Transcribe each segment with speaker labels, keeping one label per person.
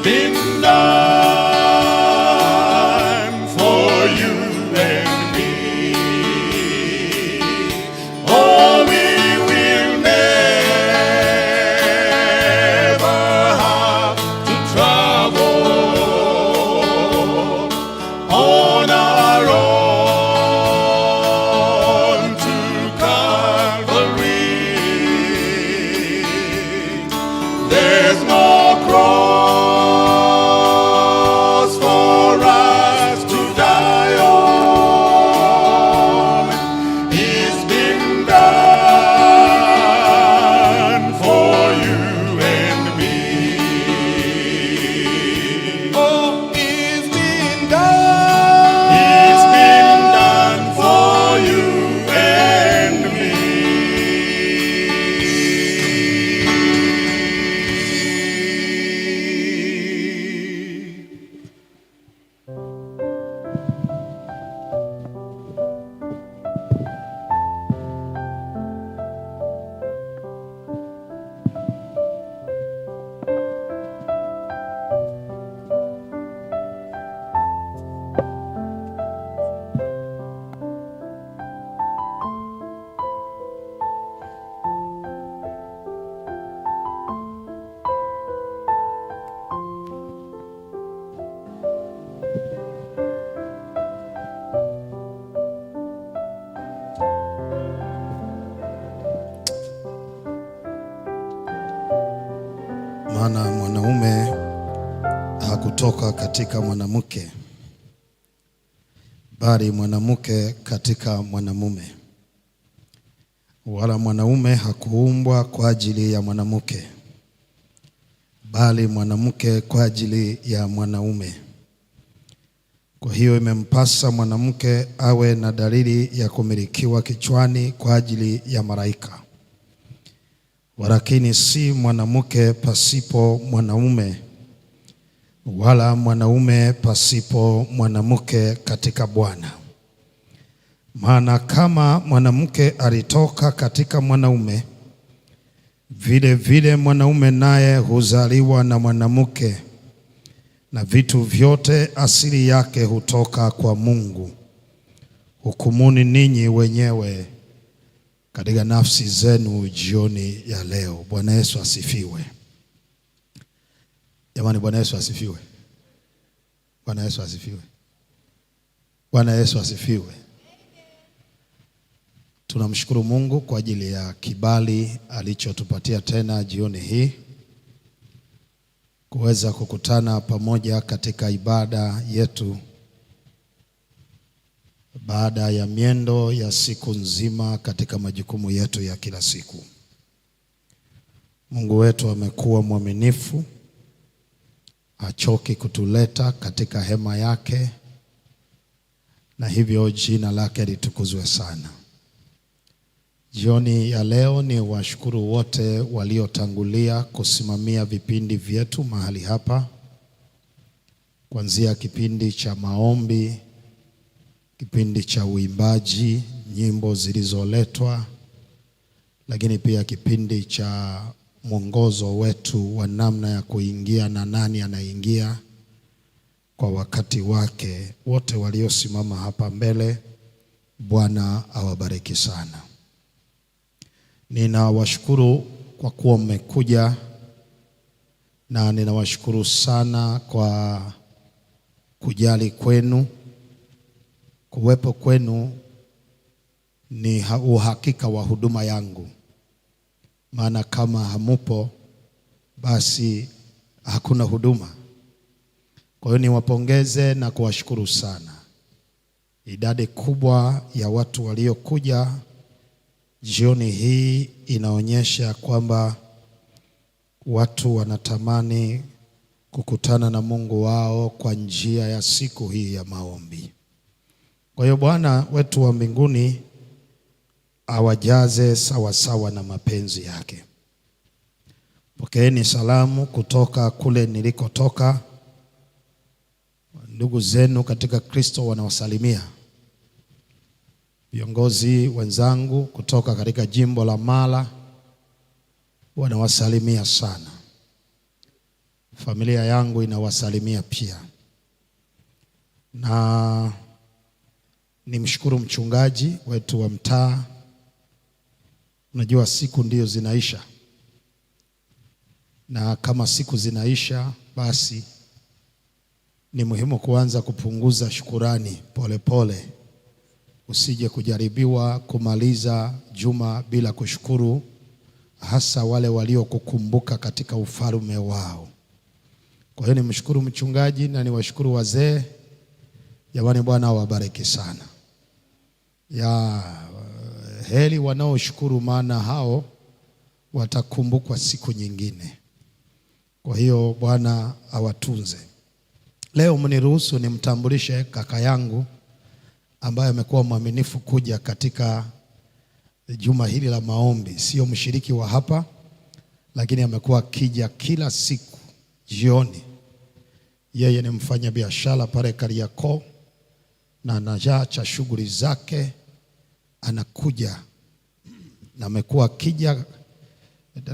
Speaker 1: been done for you and me. Oh, we will never have to travel on our own to Calvary. There's no cross for us to die on. It's been done for you and me. Oh, it's been done. It's been done for you and me.
Speaker 2: Maana mwanaume hakutoka katika mwanamke, bali mwanamke katika mwanamume. Wala mwanaume hakuumbwa kwa ajili ya mwanamke, bali mwanamke kwa ajili ya mwanaume. Kwa hiyo imempasa mwanamke awe na dalili ya kumilikiwa kichwani kwa ajili ya malaika. Walakini si mwanamke pasipo mwanaume, wala mwanaume pasipo mwanamke katika Bwana. Maana kama mwanamke alitoka katika mwanaume, vile vile mwanaume naye huzaliwa na mwanamke, na vitu vyote asili yake hutoka kwa Mungu. Hukumuni ninyi wenyewe katika nafsi zenu jioni ya leo. Bwana Yesu asifiwe. Jamani, Bwana Yesu asifiwe. Bwana Yesu asifiwe. Bwana Yesu asifiwe. Tunamshukuru Mungu kwa ajili ya kibali alichotupatia tena jioni hii kuweza kukutana pamoja katika ibada yetu baada ya miendo ya siku nzima katika majukumu yetu ya kila siku. Mungu wetu amekuwa mwaminifu, hachoki kutuleta katika hema yake, na hivyo jina lake litukuzwe sana. Jioni ya leo ni washukuru wote waliotangulia kusimamia vipindi vyetu mahali hapa, kuanzia kipindi cha maombi, kipindi cha uimbaji, nyimbo zilizoletwa, lakini pia kipindi cha mwongozo wetu wa namna ya kuingia na nani anaingia kwa wakati wake. Wote waliosimama hapa mbele, Bwana awabariki sana. Ninawashukuru kwa kuwa mmekuja, na ninawashukuru sana kwa kujali kwenu. Kuwepo kwenu ni uhakika wa huduma yangu, maana kama hamupo basi hakuna huduma. Kwa hiyo niwapongeze na kuwashukuru sana. Idadi kubwa ya watu waliokuja jioni hii inaonyesha kwamba watu wanatamani kukutana na Mungu wao kwa njia ya siku hii ya maombi. Kwa hiyo Bwana wetu wa mbinguni awajaze sawa sawa na mapenzi yake. Pokeeni salamu kutoka kule nilikotoka. Ndugu zenu katika Kristo wanawasalimia. Viongozi wenzangu kutoka katika jimbo la Mara wanawasalimia sana. Familia yangu inawasalimia pia. Na nimshukuru mchungaji wetu wa mtaa. Unajua siku ndio zinaisha. Na kama siku zinaisha, basi ni muhimu kuanza kupunguza shukurani pole pole. Usije kujaribiwa kumaliza juma bila kushukuru, hasa wale waliokukumbuka katika ufalme wao. Kwa hiyo nimshukuru mchungaji na niwashukuru wazee. Jamani, Bwana awabariki sana. Ya heri wanaoshukuru, maana hao watakumbukwa siku nyingine. Kwa hiyo Bwana awatunze. Leo mniruhusu nimtambulishe kaka yangu ambaye amekuwa mwaminifu kuja katika juma hili la maombi. Sio mshiriki wa hapa, lakini amekuwa akija kila siku jioni. Yeye ni mfanya biashara pale Kariakoo na anaacha shughuli zake anakuja, na amekuwa akija.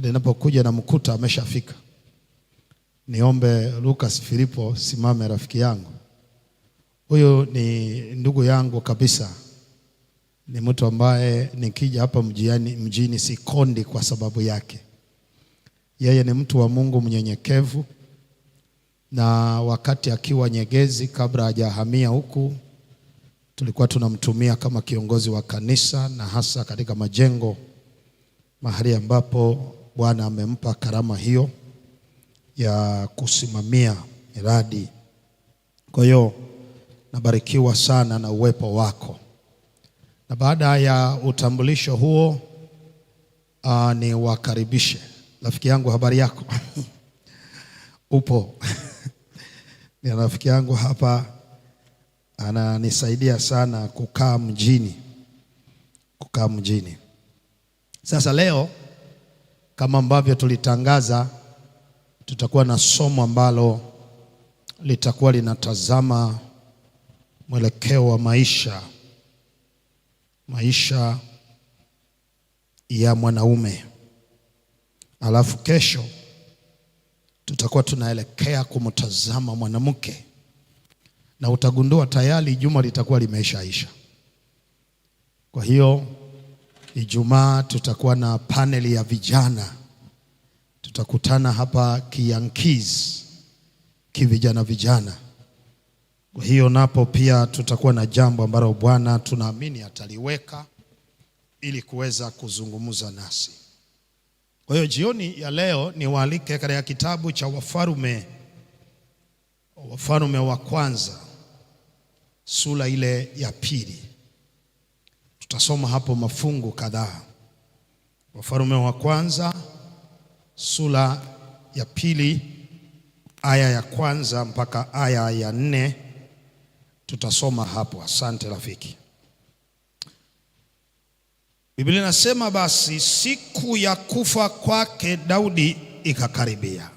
Speaker 2: Ninapokuja na mkuta ameshafika. Niombe Lucas Filipo simame, rafiki yangu. Huyo ni ndugu yangu kabisa. Ni mtu ambaye nikija hapa mjini sikondi kwa sababu yake. Yeye ni mtu wa Mungu mnyenyekevu, na wakati akiwa Nyegezi kabla hajahamia huku, tulikuwa tunamtumia kama kiongozi wa kanisa, na hasa katika majengo mahali ambapo Bwana amempa karama hiyo ya kusimamia miradi. Kwa hiyo nabarikiwa sana na uwepo wako. Na baada ya utambulisho huo, ni wakaribishe rafiki yangu. Habari yako? Upo? Ni rafiki yangu hapa, ananisaidia sana kukaa mjini. Sasa leo kama ambavyo tulitangaza, tutakuwa na somo ambalo litakuwa linatazama mwelekeo wa maisha ya mwanaume. Alafu kesho tutakuwa tunaelekea kumtazama mwanamke, na utagundua tayari juma litakuwa limeishaisha. Kwa hiyo Ijumaa tutakuwa na paneli ya vijana. Tutakutana hapa Kiyankiz, vijana. Kwa hiyo napo pia tutakuwa na jambo ambalo Bwana tunaamini ataliweka ili kuweza kuzungumza nasi. Kwa hiyo jioni ya leo niwaalike katika kitabu cha Wafalme wa kwanza, sura ile ya 2. Tutasoma hapo mafungu kadhaa. Wafalme wa kwanza sura ya 2 aya ya 1 mpaka aya ya 4. Tutasoma hapo. Asante rafiki. Biblia inasema, basi siku ya kufa kwake Daudi ikakaribia.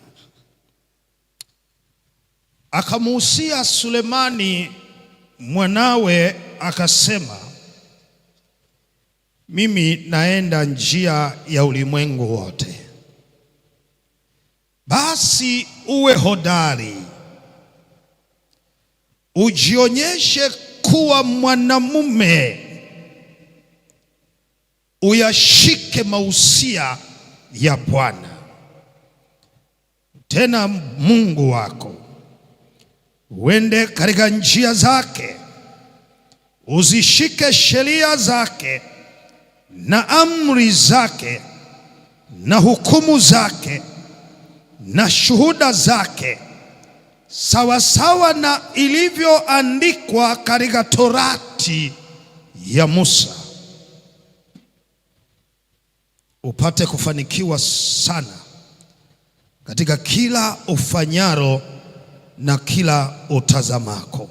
Speaker 2: Akamuhusia Sulemani mwanawe akasema, mimi naenda njia ya ulimwengu wote. Basi uwe hodari, ujionyeshe kuwa mwanamume, uyashike mausia ya Bwana tena Mungu wako, uende katika njia zake, uzishike sheria zake na amri zake na hukumu zake na shuhuda zake, sawasawa na ilivyoandikwa katika Torati ya Musa, upate kufanikiwa sana katika kila ufanyaro na kila utazamako,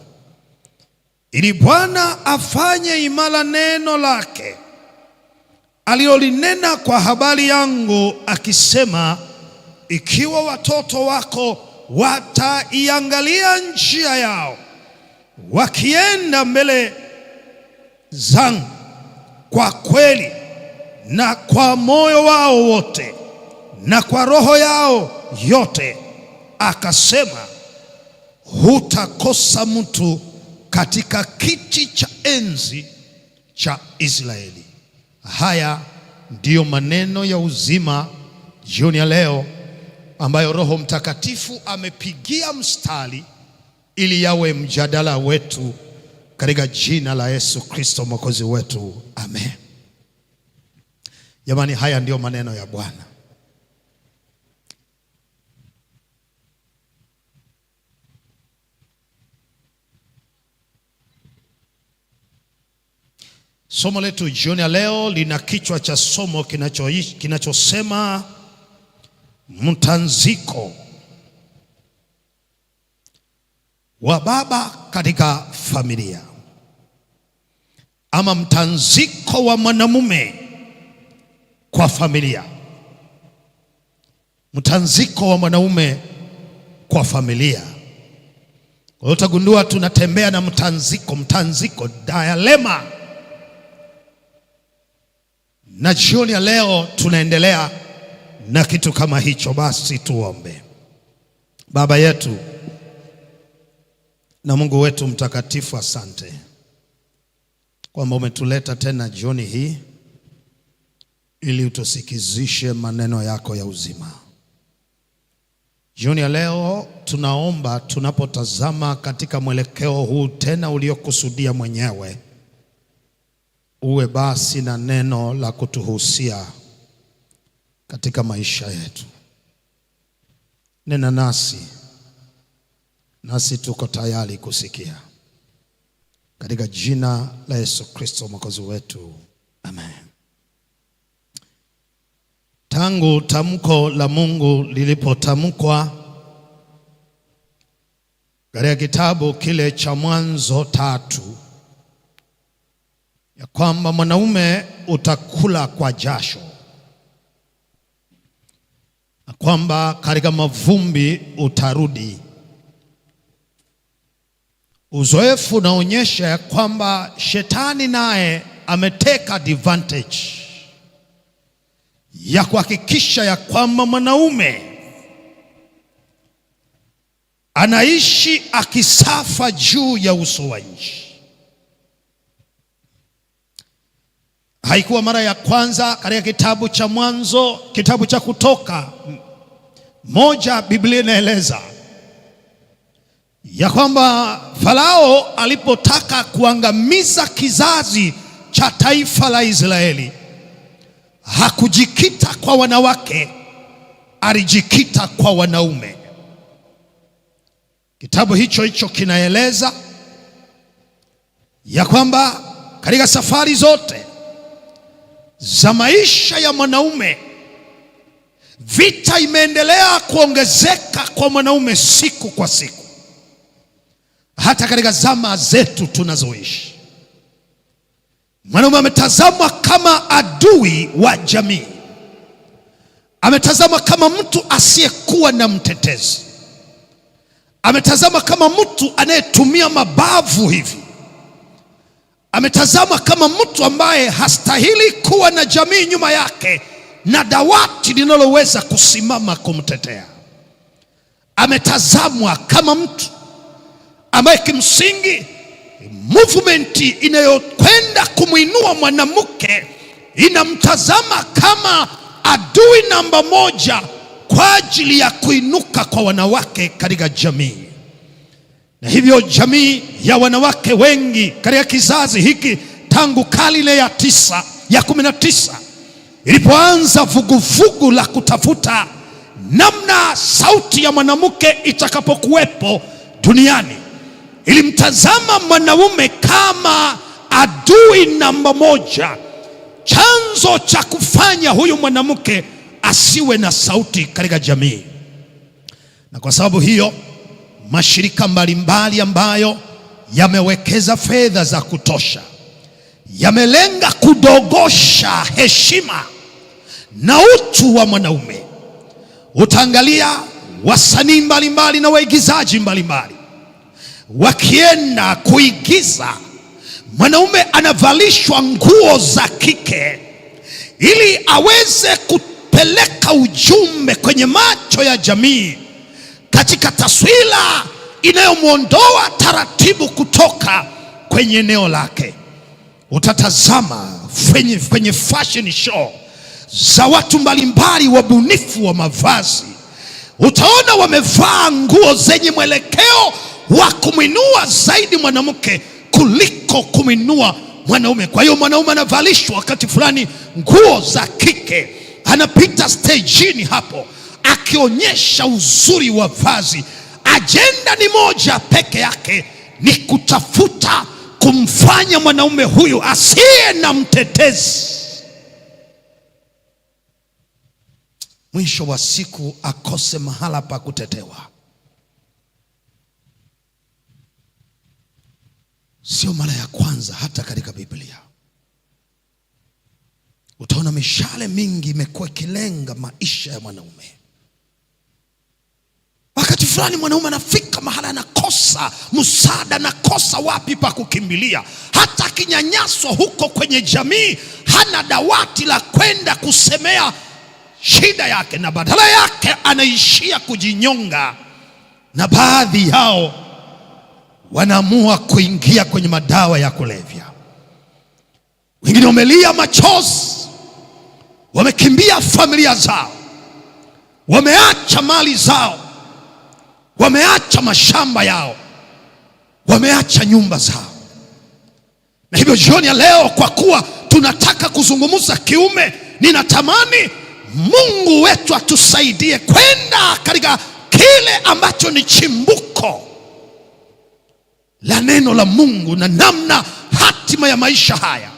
Speaker 2: ili Bwana afanye imara neno lake alilolinena kwa habari yangu akisema, ikiwa watoto wako wataiangalia njia yao, wakienda mbele zangu kwa kweli na kwa moyo wao wote na kwa roho yao yote, akasema, hutakosa mtu katika kiti cha enzi cha Israeli. Haya ndiyo maneno ya uzima jioni ya leo ambayo Roho Mtakatifu amepigia mstari ili yawe mjadala wetu katika jina la Yesu Kristo Mwokozi wetu. Amen. Jamani, haya ndiyo maneno ya Bwana. Somo letu jioni ya leo lina kichwa cha somo kinachosema mtanziko wa baba katika familia, ama mtanziko wa mwanamume kwa familia. Mtanziko wa mwanamume kwa familia. Kwa hiyo utagundua tunatembea na mtanziko, dialema. Na jioni ya leo tunaendelea na kitu kama hicho. Basi tuombe. Baba yetu na Mungu wetu mtakatifu, asante kwamba umetuleta tena jioni hii ili utusikizishe maneno yako ya uzima. Jioni ya leo tunaomba, tunapotazama katika mwelekeo huu tena uliokusudia mwenyewe, uwe basi na neno la kutuhusia katika maisha yetu. Nena nasi tuko tayari kusikia, katika jina la Yesu Kristo Mwokozi wetu. Amen. Tangu tamko la Mungu lilipotamkwa katika kitabu kile cha Mwanzo 3 ya kwamba mwanaume utakula kwa jasho, na kwamba katika mavumbi utarudi. Uzoefu unaonyesha ya kwamba shetani naye ameteka advantage ya kuhakikisha ya kwamba mwanaume anaishi akisafa juu ya uso wa nchi. Haikuwa mara ya kwanza katika kitabu cha Mwanzo, kitabu cha Kutoka 1, Biblia inaeleza ya kwamba Farao alipotaka kuangamiza kizazi cha taifa la Israeli, hakujikita kwa wanawake, alijikita kwa wanaume. Kitabu hicho kinaeleza ya kwamba katika safari zote za maisha ya mwanaume, vita imeendelea kuongezeka kwa mwanaume siku kwa siku. Hata katika zama zetu tunazoishi, mwanaume ametazamwa kama adui wa jamii, ametazamwa kama mtu asiyekuwa na mtetezi, ametazamwa kama mtu anayetumia mabavu hivi, ametazamwa kama mtu ambaye hastahili kuwa na jamii nyuma yake na dawati linaloweza kusimama kumtetea. Ametazamwa kama mtu ambaye kimsingi movement inayokwenda kumuinua mwanamke inamtazama kama adui namba 1 kwa ajili ya kuinuka kwa wanawake katika jamii. Na hivyo jamii ya wanawake wengi katika kizazi hiki tangu karne ya 19 ilipoanza vuguvugu la kutafuta namna sauti ya mwanamke itakapokuwepo duniani, ilimtazama mwanaume kama adui namba 1, chanzo cha kufanya huyu mwanamke asiwe na sauti katika jamii. Na kwa sababu hiyo, mashirika mbalimbali ambayo yamewekeza fedha za kutosha yamelenga kudogosha heshima na utu wa mwanaume. Utaangalia wasanii mbalimbali na waigizaji mbalimbali wakienda kuigiza, mwanaume anavalishwa nguo za kike ili aweze kupeleka ujumbe kwenye macho ya jamii katika taswira inayomwondoa taratibu kutoka kwenye eneo lake. Utatazama kwenye fashion show za watu mbalimbali, wabunifu wa mavazi, utaona wamevaa nguo zenye mwelekeo wa kumwinua zaidi mwanamke kuliko kumwinua mwanaume. Kwa hiyo mwanaume anavalishwa wakati fulani nguo za kike, anapita stejini hapo akionyesha uzuri wa vazi. Ajenda ni moja peke yake, ni kutafuta kumfanya mwanaume huyu asiye na mtetezi, mwisho wa siku akose mahala pa kutetewa. Sio mara ya kwanza, hata katika Biblia utaona mishale mingi imekuwa ikilenga maisha ya mwanaume. Wakati fulani mwanaume anafika mahala anakosa msaada, anakosa wapi pa kukimbilia. Hata akinyanyaswa huko kwenye jamii, hana dawati la kwenda kusemea shida yake, na badala yake anaishia kujinyonga, na baadhi yao wanaamua kuingia kwenye madawa ya kulevya. Wengine wamelia machozi, wamekimbia familia zao, wameacha mali zao, wameacha mashamba yao, wameacha nyumba zao. Na hivyo jioni ya leo, kwa kuwa tunataka kuzungumza kiume, ninatamani Mungu wetu atusaidie kwenda katika kile ambacho ni chimbuko la neno la Mungu na namna hatima ya maisha haya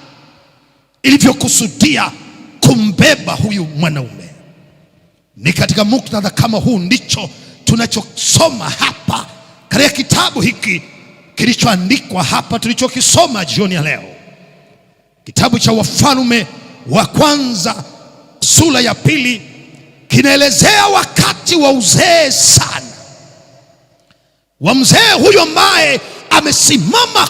Speaker 2: ilivyokusudia kumbeba huyu mwanaume. Ni katika muktadha kama huu ndicho tunachosoma hapa katika kitabu hiki kilichoandikwa hapa tulichokisoma jioni ya leo, kitabu cha Wafalme wa kwanza sura ya 2. Kinaelezea wakati wa uzee sana wa mzee huyu ambaye amesimama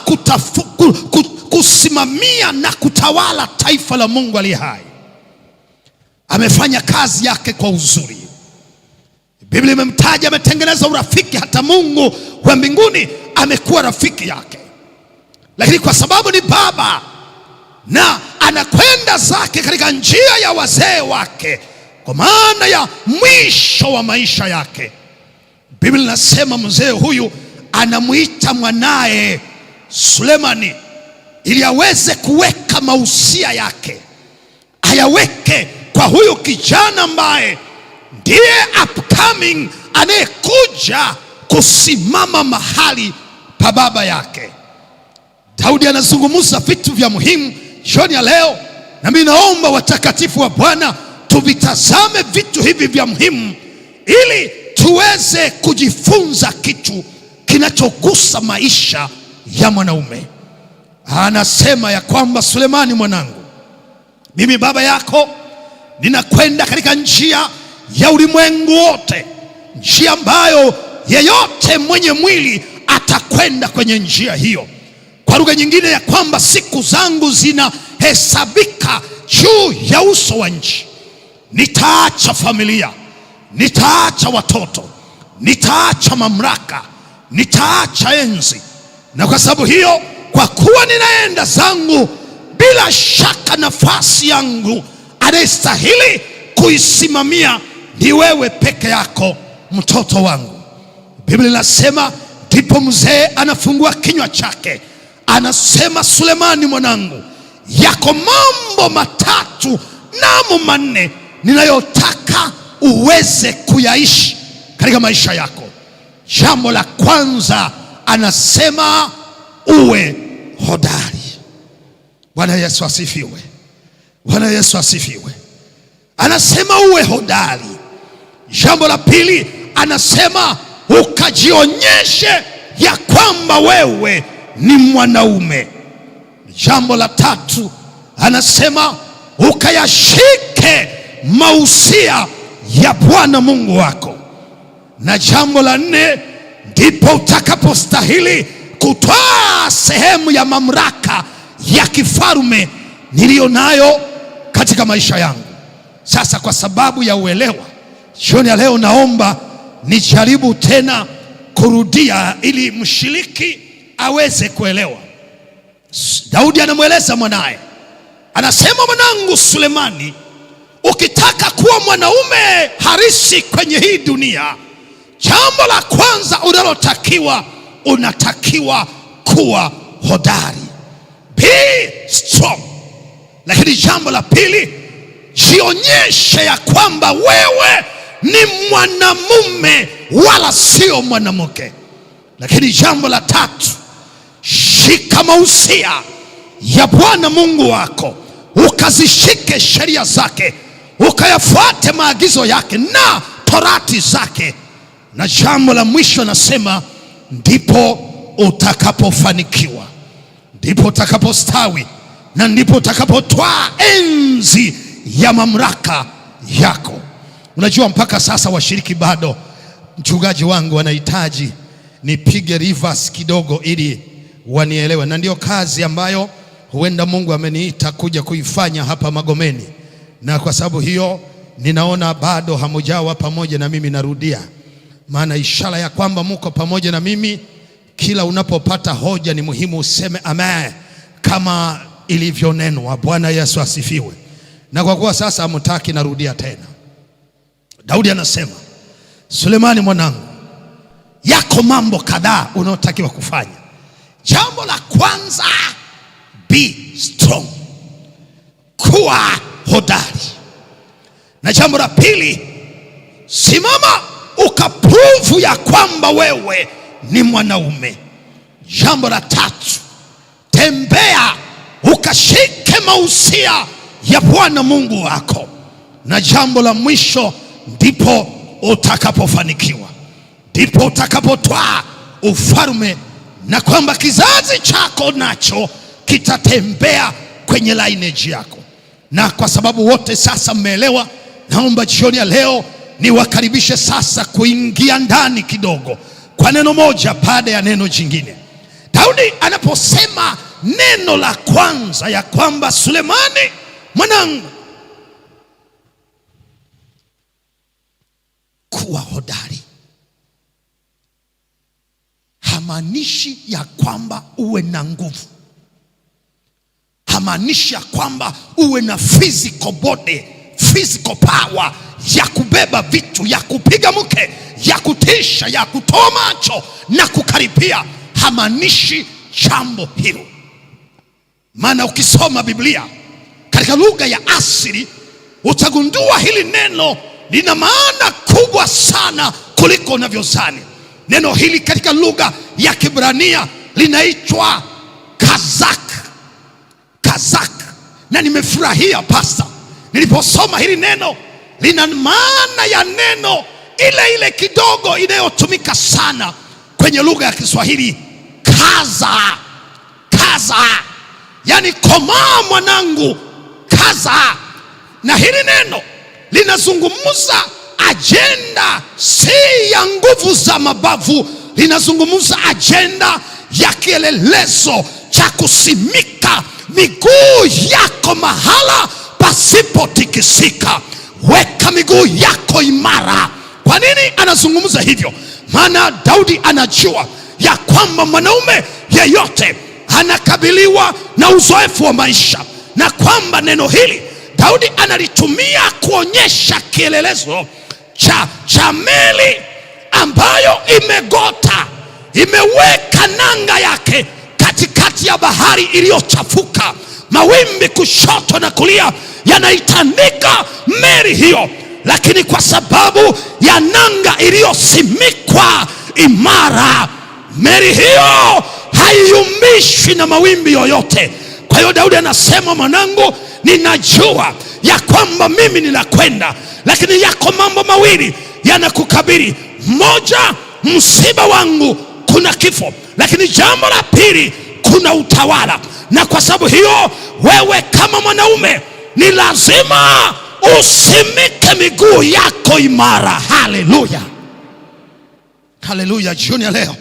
Speaker 2: kusimamia na kutawala taifa la Mungu aliye hai. Amefanya kazi yake kwa uzuri. Biblia imemtaja ametengeneza urafiki, hata Mungu wa mbinguni amekuwa rafiki yake. Lakini kwa sababu ni baba na anakwenda zake katika njia ya wazee wake, kwa maana ya mwisho wa maisha yake, Biblia inasema mzee huyu anamuita mwanaye Sulemani ili aweze kuweka mausia yake, ayaweke kwa huyu kijana ambaye ndiye upcoming, anayekuja kusimama mahali pa baba yake. Daudi anazungumza vitu vya muhimu jioni ya leo, na mimi naomba watakatifu wa Bwana tuvitazame vitu hivi vya muhimu ili tuweze kujifunza kitu kinachogusa maisha ya mwanaume. Anasema ya kwamba, Sulemani mwanangu, mimi baba yako ninakwenda katika njia ya ulimwengu wote, njia ambayo yeyote mwenye mwili atakwenda kwenye njia hiyo. Kwa lugha nyingine ya kwamba siku zangu zinahesabika juu ya uso wa nchi. Nitaacha familia, nitaacha watoto, nitaacha mamlaka, nitaacha enzi. Na kwa sababu hiyo, kwa kuwa ninaenda zangu, bila shaka nafasi yangu anayestahili kuisimamia ni wewe peke yako, mtoto wangu. Biblia inasema, ndipo mzee anafungua kinywa chake, anasema, Sulemani mwanangu, yako mambo matatu namo manne ninayotaka uweze kuyaishi katika maisha yako. Jambo la kwanza, anasema uwe hodari. Bwana Yesu asifiwe. Bwana Yesu asifiwe. Anasema uwe hodari. Jambo la pili, anasema ukajionyeshe ya kwamba wewe ni mwanaume. Jambo la tatu, anasema ukayashike mausia ya Bwana Mungu wako. Na jambo la nne, ndipo utakapostahili kutoa sehemu ya mamlaka ya kifarume niliyo nayo katika maisha yangu. Sasa kwa sababu ya uelewa, jioni ya leo naomba nijaribu tena kurudia ili mshiriki aweze kuelewa. Daudi anamweleza mwanaye, anasema, mwanangu Sulemani, ukitaka kuwa mwanaume halisi kwenye hii dunia, jambo la kwanza unatakiwa kuwa hodari, be strong. Lakini jambo la pili, jionyeshe ya kwamba wewe ni mwanamume wala sio mwanamke. Lakini jambo la tatu, shika mausia ya Bwana Mungu wako, ukazishike sheria zake, ukayafuate maagizo yake na torati zake. Na jambo la mwisho nasema, ndipo utakapofanikiwa, ndipo utakapostawi, na ndipo utakapotwaa enzi ya mamlaka yako. Unajua, mpaka sasa washiriki bado, mchungaji wangu wanahitaji nipige reverse kidogo ili wanielewe, na ndio kazi ambayo huenda Mungu ameniita kuja kuifanya hapa Magomeni. Na kwa sababu hiyo ninaona bado hamujawa pamoja na mimi. Narudia, maana ishara ya kwamba muko pamoja na mimi, kila unapopata hoja ni muhimu useme amen, kama ilivyonenwa. Bwana Yesu asifiwe. Na kwa kuwa sasa hamtaki, narudia tena. Daudi anasema, Sulemani mwanangu, yako mambo kadhaa unayotakiwa kufanya. Jambo la kwanza, be strong, kuwa hodari. Na jambo la pili, simama ukaprove ya kwamba wewe ni mwanaume. Jambo la tatu, tembea ukashike mausia ya Bwana Mungu wako. Na jambo la mwisho, ndipo utakapofanikiwa, ndipo utakapotwaa ufalme, na kwamba kizazi chako nacho kitatembea kwenye lineage yako. Na kwa sababu wote sasa mmeelewa, naomba jioni ya leo niwakaribishe sasa kuingia ndani kidogo kwa neno moja baada ya neno jingine. Daudi anaposema neno la kwanza ya kwamba Sulemani mwanangu, kuwa hodari, hamaanishi ya kwamba uwe na nguvu, hamaanishi ya kwamba uwe na physical body, physical power ya kubeba vitu, ya kupiga mke, ya kutisha, ya kutoa macho na kukaribia. Hamaanishi jambo hilo. Maana ukisoma Biblia katika lugha ya asili utagundua hili neno lina maana kubwa sana kuliko unavyozani. Neno hili katika lugha ya Kiebrania linaitwa kazak. Kazak. Na nimefurahia pasta niliposoma hili neno, lina maana ya neno ile ile kidogo inayotumika sana kwenye lugha ya Kiswahili, kaza. Kaza, yani komaa mwanangu, kaza. Na hili neno linazungumza ajenda si ya nguvu za mabavu, linazungumza ajenda ya kielelezo cha kusimika miguu yako mahala pasipotikisika. Weka miguu yako imara. Kwa nini anazungumza hivyo? Maana Daudi anajua ya kwamba mwanaume yeyote anakabiliwa na uzoefu wa maisha, na kwamba neno hili Daudi analitumia kuonyesha kielelezo cha meli ambayo imegota, imeweka nanga yake katikati ya bahari iliyochafuka. Mawimbi kushoto na kulia yanaitandika meli hiyo, lakini kwa sababu ya nanga iliyosimikwa imara, meli hiyo haiyumbishwi na mawimbi yoyote. Kwa hiyo Daudi anasema, mwanangu, ninajua ya kwamba mimi ninakwenda, lakini yako mambo mawili yanakukabili. Moja, msiba wangu, kuna kifo, lakini jambo la pili, kuna utawala. Na kwa sababu hiyo wewe kama mwanaume ni lazima usimike miguu yako imara. Haleluya, haleluya. Jioni ya leo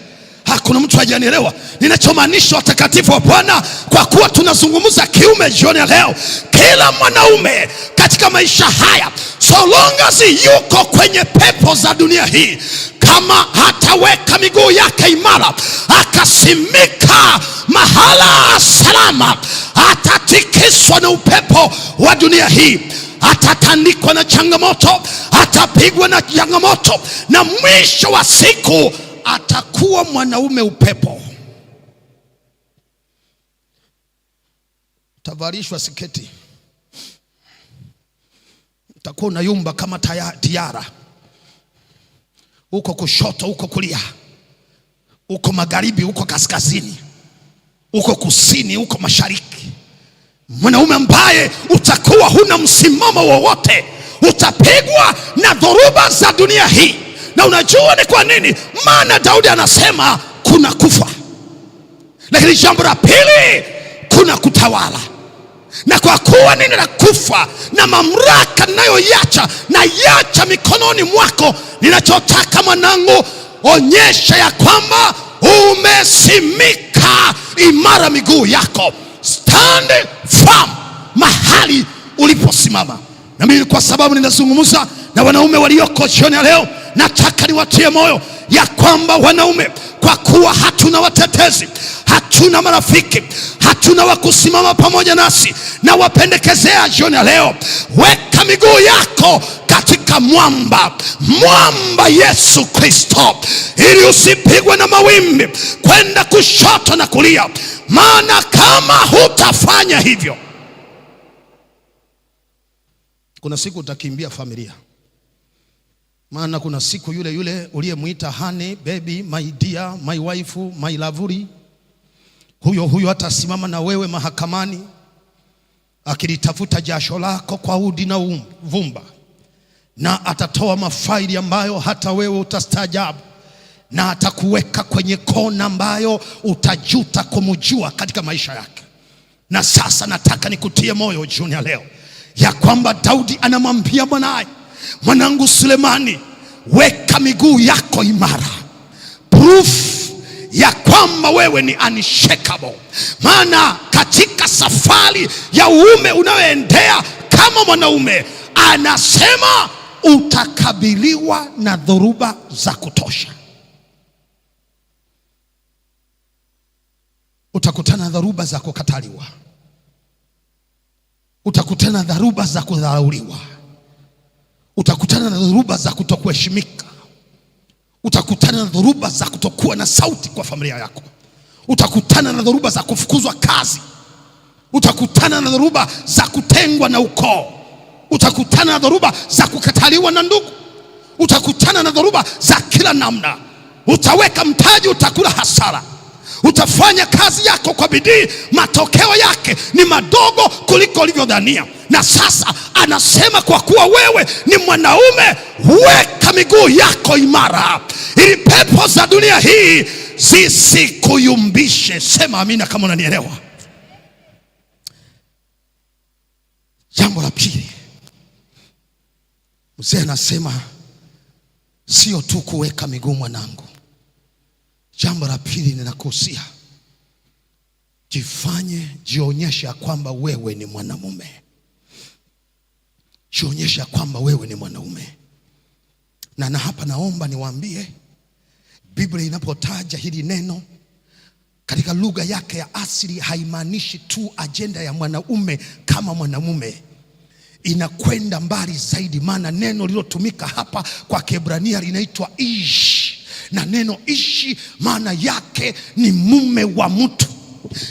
Speaker 2: hakuna mtu hajanielewa ninachomaanisha, watakatifu wa Bwana, kwa kuwa tunazungumza kiume jioni ya leo. Kila mwanaume katika katika maisha haya, so long as yuko kwenye pepo za dunia hii, kama hataweka miguu yake imara, akasimika mahala salama, atatikiswa na upepo wa dunia hii, atatandikwa na changamoto, atapigwa na changamoto, na mwisho wa siku atakuwa mwanaume upepo. Utavalishwa siketi, utakuwa unayumba kama tiara, uko kushoto, uko kulia, uko magharibi, uko kaskazini, uko kusini, uko mashariki. Mwanaume ambaye utakuwa huna msimamo wowote, utapigwa na dhoruba za dunia hii. Na unajua ni kwa nini? Maana Daudi anasema kuna kufa, lakini jambo la pili kuna kutawala. Na kwa kuwa nini la kufa na mamlaka ninayoiacha, na iacha mikononi mwako, ninachotaka mwanangu, onyesha ya kwamba umesimika imara miguu yako. Stand firm mahali uliposimama. Na mimi kwa sababu ninazungumza na wanaume walioko jioni ya leo, nataka niwatie moyo ya kwamba wanaume, kwa kuwa hatuna watetezi, hatuna marafiki, hatuna wa kusimama pamoja nasi, na wapendekezea jioni ya leo, weka miguu yako katika mwamba Yesu Kristo, ili usipigwe na mawimbi kwenda kushoto na kulia. Maana kama hutafanya hivyo, kuna siku utakimbia familia. Maana kuna siku yule uliyemuita honey, baby, my dear, my wife, my lovely, huyo atasimama na wewe mahakamani, akilitafuta jasho lako kwa udi na vumba, na atatoa mafaili ambayo hata wewe utastaajabu, na atakuweka kwenye kona ambayo utajuta kumjua katika maisha yake. Na sasa nataka nikutie moyo jioni ya leo ya kwamba Daudi anamwambia mwanae, mwanangu Sulemani, weka miguu yako imara, proof ya kwamba wewe ni unshakable. Maana katika safari ya uume unayoendea kama mwanaume, anasema utakabiliwa na dhoruba za kutosha. Utakutana na dharuba za kukataliwa, utakutana na dharuba za kudharauliwa, utakutana na dharuba za kutokuheshimika, utakutana na dharuba za kutokuwa na sauti kwa familia yako, utakutana na dharuba za kufukuzwa kazi, utakutana na dharuba za kutengwa na ukoo, utakutana na dharuba za kukataliwa na ndugu, utakutana na dharuba za kila namna. Utaweka mtaji, utakula hasara. Utafanya kazi yako kwa bidii, matokeo yake ni madogo kuliko ulivyodhania. Na sasa anasema kwa kuwa wewe ni mwanaume, weka miguu yako imara, ili pepo za dunia hii zisikuyumbishe. Sema amina kama unanielewa. Jambo la pili, mzee anasema sio tu kuweka miguu mwanangu. Jambo la pili ninakuhusia, jionyesha kwamba wewe ni mwanamume. Jionyesha kwamba wewe ni mwanaume. Na hapa naomba niwaambie, Biblia inapotaja hili neno katika lugha yake ya asili, haimaanishi tu ajenda ya mwanaume kama mwanamume, inakwenda mbali zaidi. Maana neno lilotumika hapa kwa Kiebrania linaitwa ish, na neno ishi maana yake ni mume wa mtu.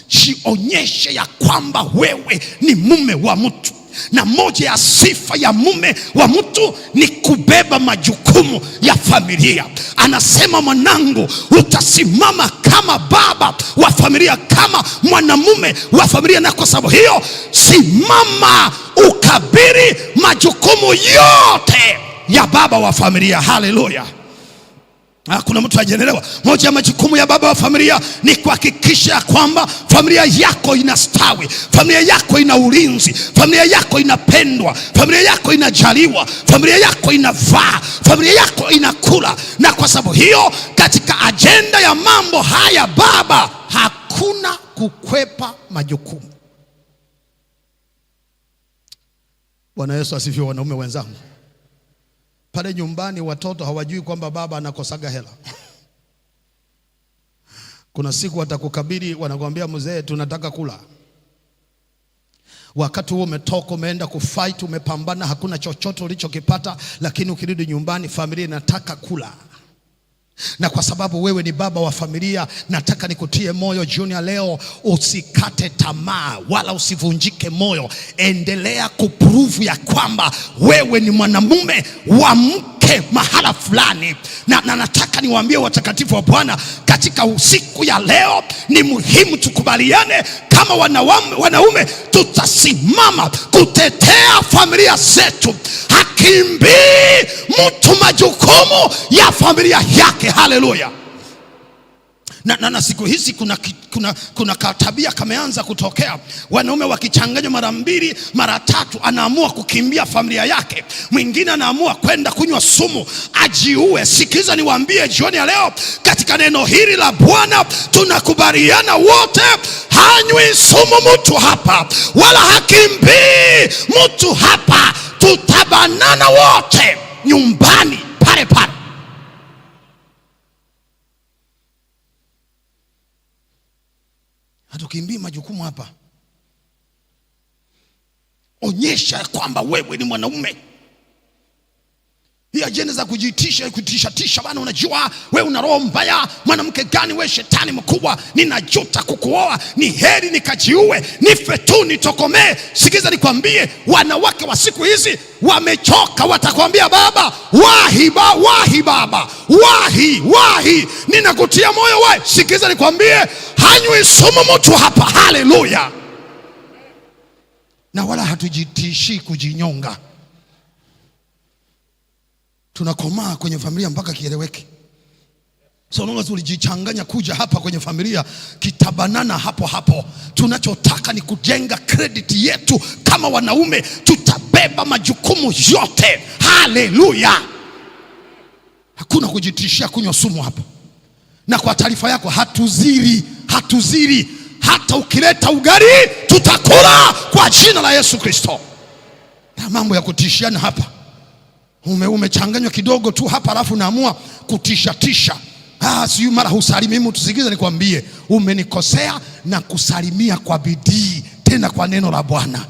Speaker 2: Jionyeshe ya kwamba wewe ni mume wa mtu. Na moja ya sifa ya mume wa mtu ni kubeba majukumu ya familia. Anasema mwanangu, utasimama kama baba wa familia, kama mwanamume wa familia. Na kwa sababu hiyo, simama ukabiri majukumu yote ya baba wa familia. Haleluya. Kuna mtu hajaelewa. Moja ya majukumu ya baba wa familia ni kuhakikisha ya kwamba familia yako inastawi, familia yako ina ulinzi, familia yako inapendwa, familia yako inajaliwa, familia yako inavaa, familia yako inakula. Na kwa sababu hiyo, katika ajenda ya mambo haya baba, hakuna kukwepa majukumu. Bwana Yesu asifiwe. Wanaume wenzangu, pale nyumbani watoto hawajui kwamba baba anakosaga hela. Kuna siku watakukabili, wanakuambia mzee, tunataka kula. Wakati huo umetoka, umeenda kufight, umepambana, hakuna chochote ulichokipata, lakini ukirudi nyumbani familia inataka kula. Na kwa sababu wewe ni baba wa familia, nataka nikutie moyo jioni ya leo, usikate tamaa wala usivunjike moyo. Endelea kuprove ya kwamba wewe ni mwanamume wa mke mahala fulani. Na nataka niwaambie watakatifu wa Bwana, katika usiku ya leo ni muhimu tukubaliane kama wanaume tutasimama kutetea familia zetu. Hakimbii mtu majukumu ya familia yake. Haleluya. Na siku hizi kuna katabia kameanza kutokea. Wanaume wakichanganywa mara mbili mara tatu, anaamua kukimbia familia yake. Mwingine anaamua kwenda kunywa sumu ajiue. Sikiza niwaambie jioni ya leo, katika neno hili la Bwana tunakubaliana wote, hanywi sumu mtu hapa, wala hakimbii mtu hapa. Tutabanana wote nyumbani pale pale. Hatukimbii majukumu hapa. Onyesha kwamba wewe ni mwanaume. Hii ajenda za kutisha bana, unajua wewe una roho mbaya, mwanamke gani wewe, shetani mkubwa, ninajuta kukuoa, ni heri nikajiue, nife tu nitokomee. Sikiza nikwambie, wanawake wa siku hizi wamechoka. Watakwambia baba, wahi baba, wahi. Ninakutia moyo wewe. Sikiza nikwambie, hanywi sumu mtu hapa. Haleluya. Na wala hatujitishi kujinyonga. Tunakomaa kwenye familia mpaka kieleweke. So long as ulijichanganya kuja hapa kwenye familia, kitabanana hapo. Tunachotaka ni kujenga credit yetu kama wanaume. Tutabeba majukumu yote. Haleluya. Hakuna kujitishia kunywa sumu hapa. Na kwa taarifa yako, hatuziri. Hata ukileta ugali tutakula kwa jina la Yesu Kristo. Na mambo ya kutishiana hapa. Umechanganywa kidogo tu hapa, alafu naamua kutisha. Siyo mara husalimii mtu. Sikiza nikwambie, umenikosea na kusalimia kwa bidii, tena kwa neno la Bwana.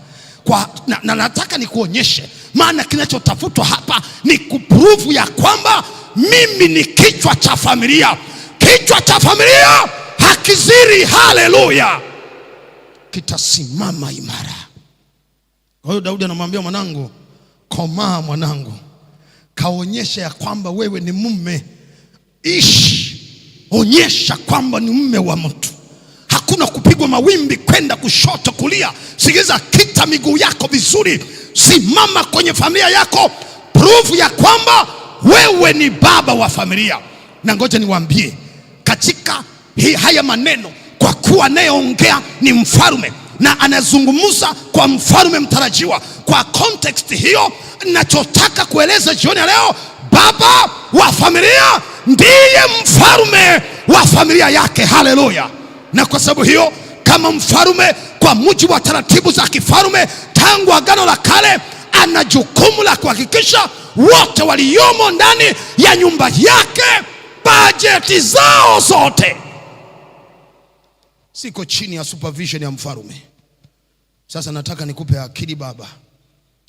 Speaker 2: Na nataka nikuonyeshe, maana kinachotafutwa hapa ni kuprove ya kwamba mimi ni kichwa cha familia. Kichwa cha familia hakiziri. Haleluya. Kitasimama imara. Kwa hiyo Daudi anamwambia, mwanangu, komaa mwanangu, kaonyesha ya kwamba wewe ni mume. Ishi, onyesha kwamba ni mume wa mtu. Hakuna kupigwa mawimbi kwenda kushoto kulia. Sikiza, kita miguu yako vizuri, simama kwenye familia yako, prove ya kwamba wewe ni baba wa familia. Na ngoja niwaambie, katika haya maneno, kwa kuwa anayeongea ni mfalme na anazungumza kwa mfalme mtarajiwa, kwa context hiyo ninachotaka kueleza jioni ya leo, baba wa familia ndiye mfalme wa familia yake. Haleluya. Na kwa sababu hiyo, kama mfalme, kwa mujibu wa taratibu za kifalme tangu Agano la Kale, ana jukumu la kuhakikisha wote waliomo ndani ya nyumba yake, bajeti zao zote siko chini ya supervision ya mfalme. Sasa nataka nikupe akili baba,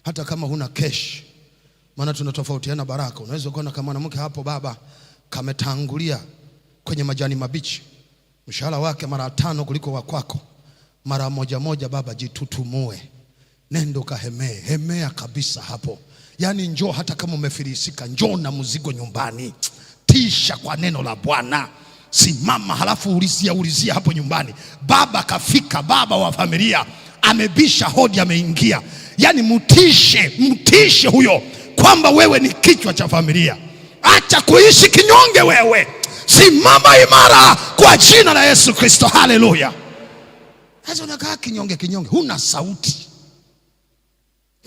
Speaker 2: hata kama huna cash, maana tunatofautiana baraka. Unaweza kuona kama mwanamke hapo baba kametangulia kwenye majani mabichi, mshahara wake mara 5 kuliko wa kwako, mara moja baba, jitutumue, nendo hemea kabisa hapo. Yani njoo, hata kama umefilisika, njoo na mzigo nyumbani. Tisha kwa neno la Bwana. Simama, halafu ulizia hapo nyumbani. Baba kafika, baba wa familia amebisha hodi, ameingia. Yani mtishe huyo kwamba wewe ni kichwa cha familia. Acha kuishi kinyonge wewe. Simama imara kwa jina la Yesu Kristo. Haleluya. Sasa unakaa kinyonge, huna sauti.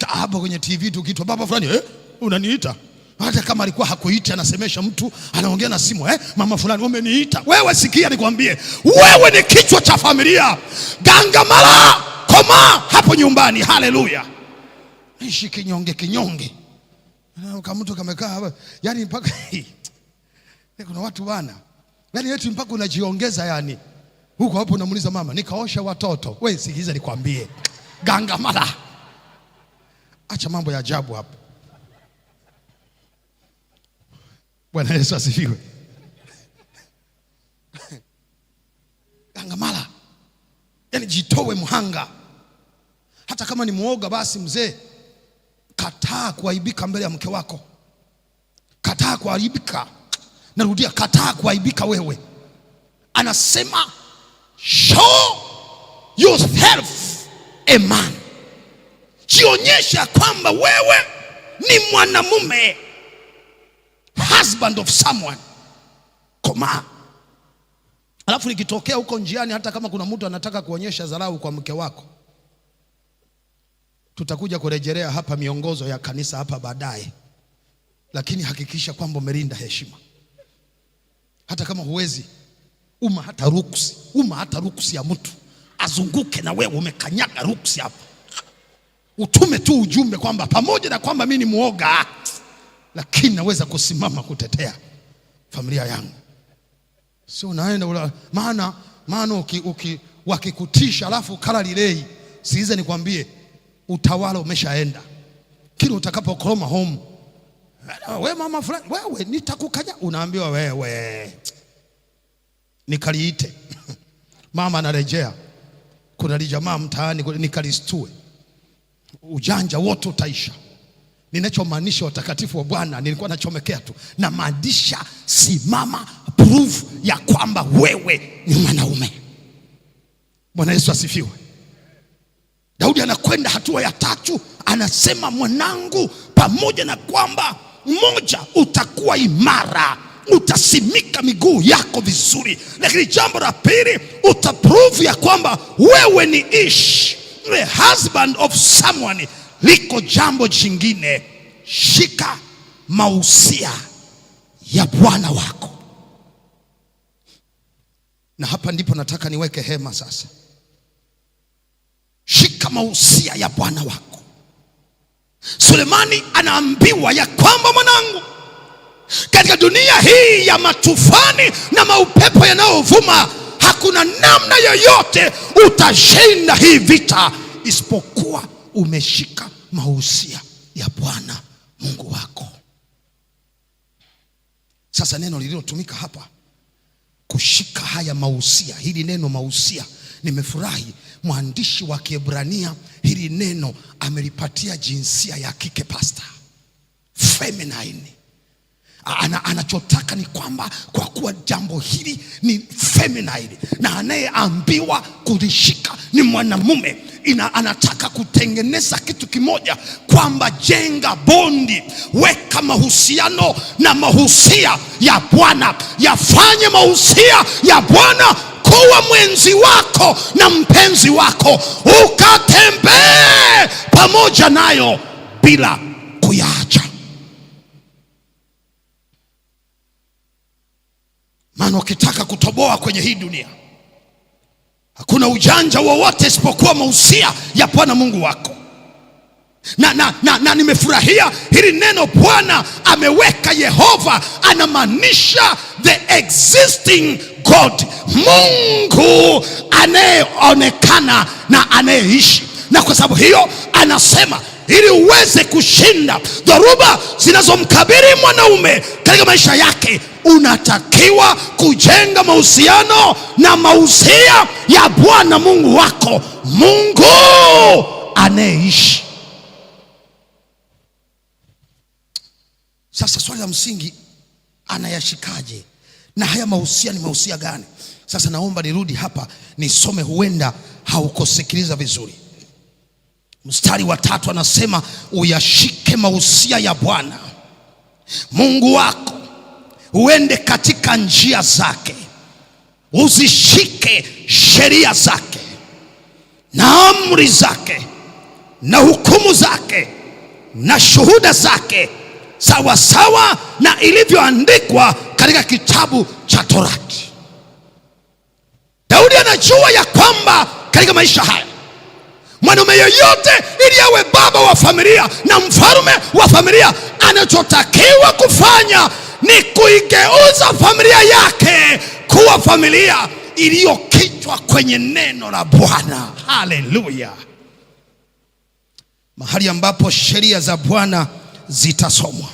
Speaker 2: Hapo kwenye TV tukiitwa baba fulani, unaniita. Hata kama alikuwa hakuita, anasemesha mtu, anaongea na simu, mama fulani umeniita. Wewe sikia nikwambie, wewe ni kichwa cha familia. Gangamala, koma hapo nyumbani. Haleluya. ishi kinyonge kinyonge. Kama mtu kamekaa hapa, yani mpaka kuna watu bana, yani eti mpaka unajiongeza yani. Huko hapo unamuuliza mama, nikaosha watoto. Wewe sikiza nikwambie. Gangamala. Acha mambo ya ajabu hapo. Bwana Yesu asifiwe. Gangamala. Yani jitowe mhanga. Hata kama ni muoga basi mzee, kataa kuaibika mbele ya mke wako. Kataa kuaibika. Narudia, kataa kuaibika wewe. Anasema show yourself a man. Jionyesha kwamba wewe ni mwanamume, husband of someone. Koma. Alafu nikitokea huko njiani, hata kama kuna mtu anataka kuonyesha dharau kwa mke wako, tutakuja kurejelea hapa miongozo ya kanisa hapa baadaye, lakini hakikisha kwamba umelinda heshima. Hata kama huwezi, uma hata ruksi ya mtu azunguke na wewe umekanyaga ruksi hapa, utume tu ujumbe kwamba pamoja na kwamba mimi ni muoga, lakini naweza kusimama kutetea familia yangu. Sio unaenda maana wakikutisha alafu kala lilei, siize nikwambie, utawala umeshaenda. Kile utakapokroma home, wewe mama fulani, wewe nitakukanya, unaambiwa wewe nikaliite. Mama anarejea, kuna jamaa mtaani nikalistue, ujanja wote utaisha. Ninachomaanisha watakatifu wa Bwana, nilikuwa nachomekea tu, na maandisha simama, proof ya kwamba wewe ni mwanaume. Bwana Yesu asifiwe. Daudi anakwenda hatua ya tatu, anasema mwanangu, pamoja na kwamba mmoja utakuwa imara, utasimika miguu yako vizuri, lakini jambo la pili, utaprove ya kwamba wewe ni the husband of someone. Liko jambo jingine, shika mausia ya Bwana wako. Na hapa ndipo nataka niweke hema sasa. Shika mausia ya Bwana wako. Sulemani anaambiwa ya kwamba mwanangu, katika dunia hii ya matufani na maupepo yanayovuma, hakuna namna yoyote utashinda hii vita isipokuwa umeshika mausia ya Bwana Mungu wako. Sasa neno lililotumika hapa, kushika haya mausia, hili neno mausia, nimefurahi mwandishi wa Kiebrania hili neno amelipatia jinsia ya kike, pastor, feminine. Anachotaka ni kwamba kwa kuwa jambo hili ni feminine na anayeambiwa kulishika ni mwanamume, anataka kutengeneza kitu kimoja, kwamba jenga bondi, weka mahusiano na mahusia ya Bwana, yafanye mahusia ya Bwana kuwa mwenzi wako na mpenzi wako, ukatembee pamoja nayo bila kuyaacha. Maana ukitaka kutoboa kwenye hii dunia, hakuna ujanja wowote isipokuwa mahusia ya Bwana Mungu wako. Na nimefurahia hili neno Bwana ameweka Yehova, anamaanisha the existing God, Mungu anayeonekana na anayeishi. Na kwa sababu hiyo anasema, ili uweze kushinda dhoruba zinazomkabili mwanaume katika maisha yake, unatakiwa kujenga mahusiano na mahusia ya Bwana Mungu wako, Mungu anayeishi. Sasa swali la msingi, anayashikaje? Na haya mahusia ni mahusia gani? Sasa naomba nirudi hapa nisome, huenda haukusikiliza vizuri. Mstari wa 3 anasema, uyashike mahusia ya Bwana Mungu wako, uende katika njia zake, uzishike sheria zake na amri zake na hukumu zake na shuhuda zake, sawa sawa na ilivyoandikwa katika kitabu cha Torati. Daudi anajua ya kwamba katika maisha haya Mwanaume yeyote ili awe baba wa familia na mfalme wa familia, anachotakiwa kufanya ni kuigeuza familia yake kuwa familia iliyokichwa kwenye neno la Bwana. Haleluya! Mahali ambapo sheria za Bwana zitasomwa,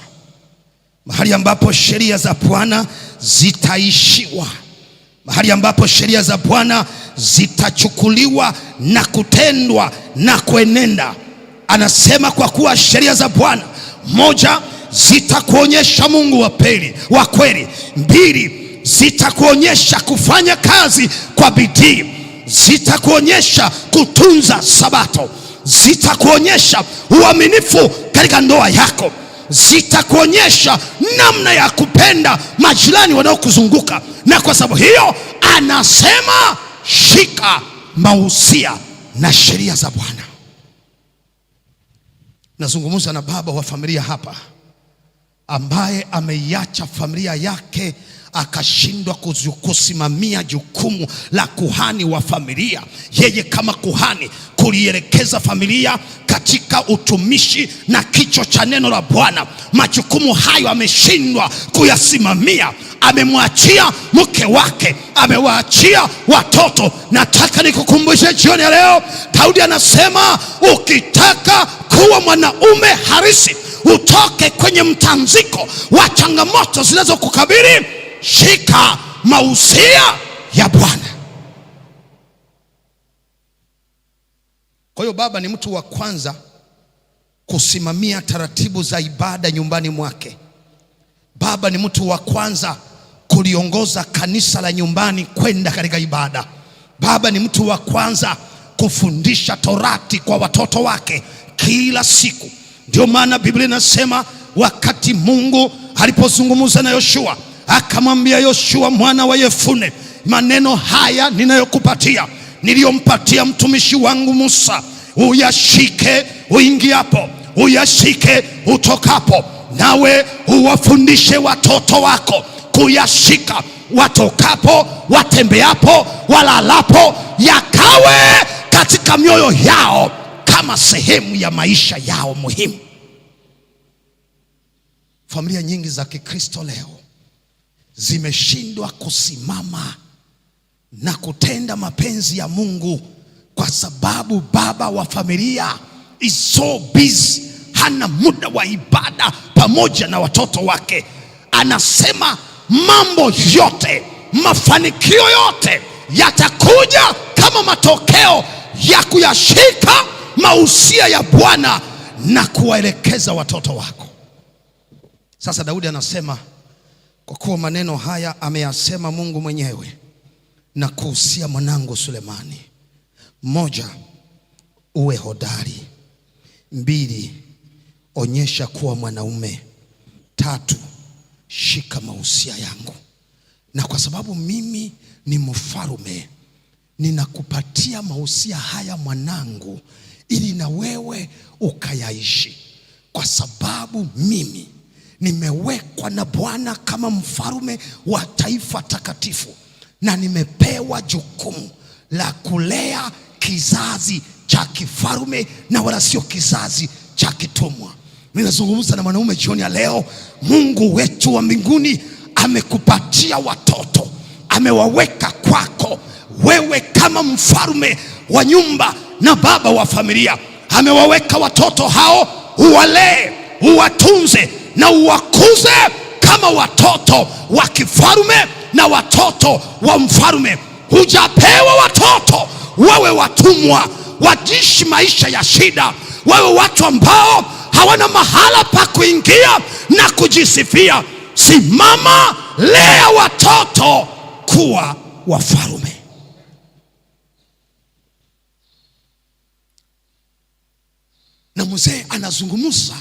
Speaker 2: mahali ambapo sheria za Bwana zitaishiwa, mahali ambapo sheria za Bwana zitachukuliwa na kutendwa na kuenenda. Anasema kwa kuwa sheria za Bwana, moja, zitakuonyesha Mungu wa kweli; mbili, zitakuonyesha kufanya kazi kwa bidii; zitakuonyesha kutunza Sabato; zitakuonyesha uaminifu katika ndoa yako; zitakuonyesha namna ya kupenda majirani wanaokuzunguka. Na kwa sababu hiyo anasema shika mausia na sheria za Bwana. Nazungumza na baba wa familia hapa ambaye ameiacha familia yake akashindwa kusimamia jukumu la kuhani wa familia. Yeye kama kuhani kulielekeza familia katika utumishi na kichwa cha neno la Bwana. Majukumu hayo ameshindwa kuyasimamia. Amemwachia mke wake, amewaachia watoto. Nataka nikukumbushe jioni ya leo, Daudi anasema ukitaka kuwa mwanaume halisi, utoke kwenye mtanziko wa changamoto zinazokukabili, shika mausia ya Bwana. Kwa hiyo baba ni mtu wa kwanza kusimamia taratibu za ibada nyumbani mwake. Baba ni mtu wa kwanza kuliongoza kanisa la nyumbani kwenda katika ibada. Baba ni mtu wa kwanza kufundisha torati kwa watoto wake kila siku. Ndio maana Biblia inasema wakati Mungu alipozungumza na Yoshua, akamwambia Yoshua mwana wa Yefune, maneno haya ninayokupatia niliyompatia mtumishi wangu Musa, uyashike uingiapo, uyashike utokapo, nawe uwafundishe watoto wako kuyashika, watokapo, watembeapo, walalapo, yakawe katika mioyo yao kama sehemu ya maisha yao muhimu. Familia nyingi za Kikristo leo zimeshindwa kusimama na kutenda mapenzi ya Mungu kwa sababu baba wa familia is so busy, hana muda wa ibada pamoja na watoto wake. Anasema mambo yote, mafanikio yote yatakuja kama matokeo ya kuyashika mausia ya Bwana na kuwaelekeza watoto wako. Sasa Daudi anasema, kwa kuwa maneno haya ameyasema Mungu mwenyewe, na kuhusia mwanangu Sulemani: moja, uwe hodari; mbili, onyesha kuwa mwanaume; tatu, shika mausia yangu. Na kwa sababu mimi ni mfalme, ninakupatia mausia haya mwanangu, ili na wewe ukayaishi, kwa sababu mimi nimewekwa na Bwana kama mfalme wa taifa takatifu, na nimepewa jukumu la kulea kizazi cha kifalme na wala sio kizazi cha kitumwa. Ninazungumza na mwanaume jioni ya leo. Mungu wetu wa mbinguni amekupatia watoto, amewaweka kwako wewe kama mfalme wa nyumba na baba wa familia. Amewaweka watoto hao, uwalee, uwatunze na uwakuze kama watoto wa kifalme na watoto wa mfalme. Hujapewa watoto wawe watumwa, waishi maisha ya shida, wawe watu ambao hawana mahala pa kuingia na kujisifia. Simama, lea watoto kuwa wafalme. Na mzee anazungumza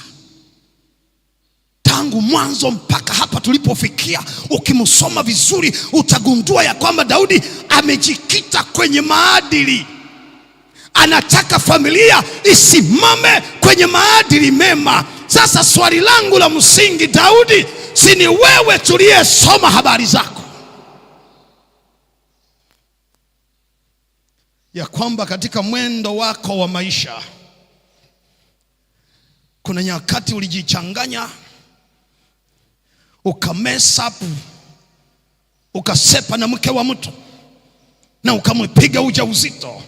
Speaker 2: tangu mwanzo mpaka hapa tulipofikia. Ukimsoma vizuri utagundua ya kwamba Daudi amejikita kwenye maadili. Anataka familia isimame kwenye maadili mema. Sasa swali langu la msingi, Daudi, si ni wewe tuliyesoma habari zako? ya kwamba katika mwendo wako wa maisha kuna nyakati ulijichanganya, ukamess up, ukasepa na mke wa mtu na ukampiga ujauzito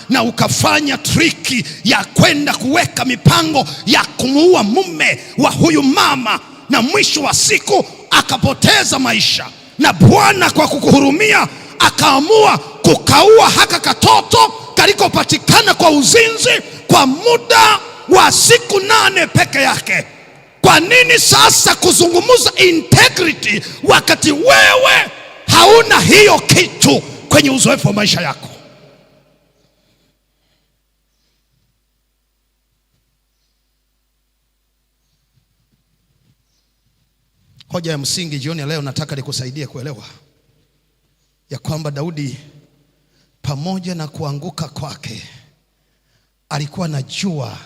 Speaker 2: na ukafanya triki ya kwenda kuweka mipango ya kumuua mume wa huyu mama, na mwisho wa siku akapoteza maisha. Na Bwana kwa kukuhurumia akaamua kukaua haka katoto kalikopatikana kwa uzinzi kwa muda wa siku 8 peke yake. Kwa nini sasa kuzungumza integrity wakati wewe hauna hiyo kitu kwenye uzoefu wa maisha yako? Hoja ya msingi jioni ya leo nataka nikusaidie kuelewa ya kwamba Daudi pamoja na kuanguka kwake alikuwa anajua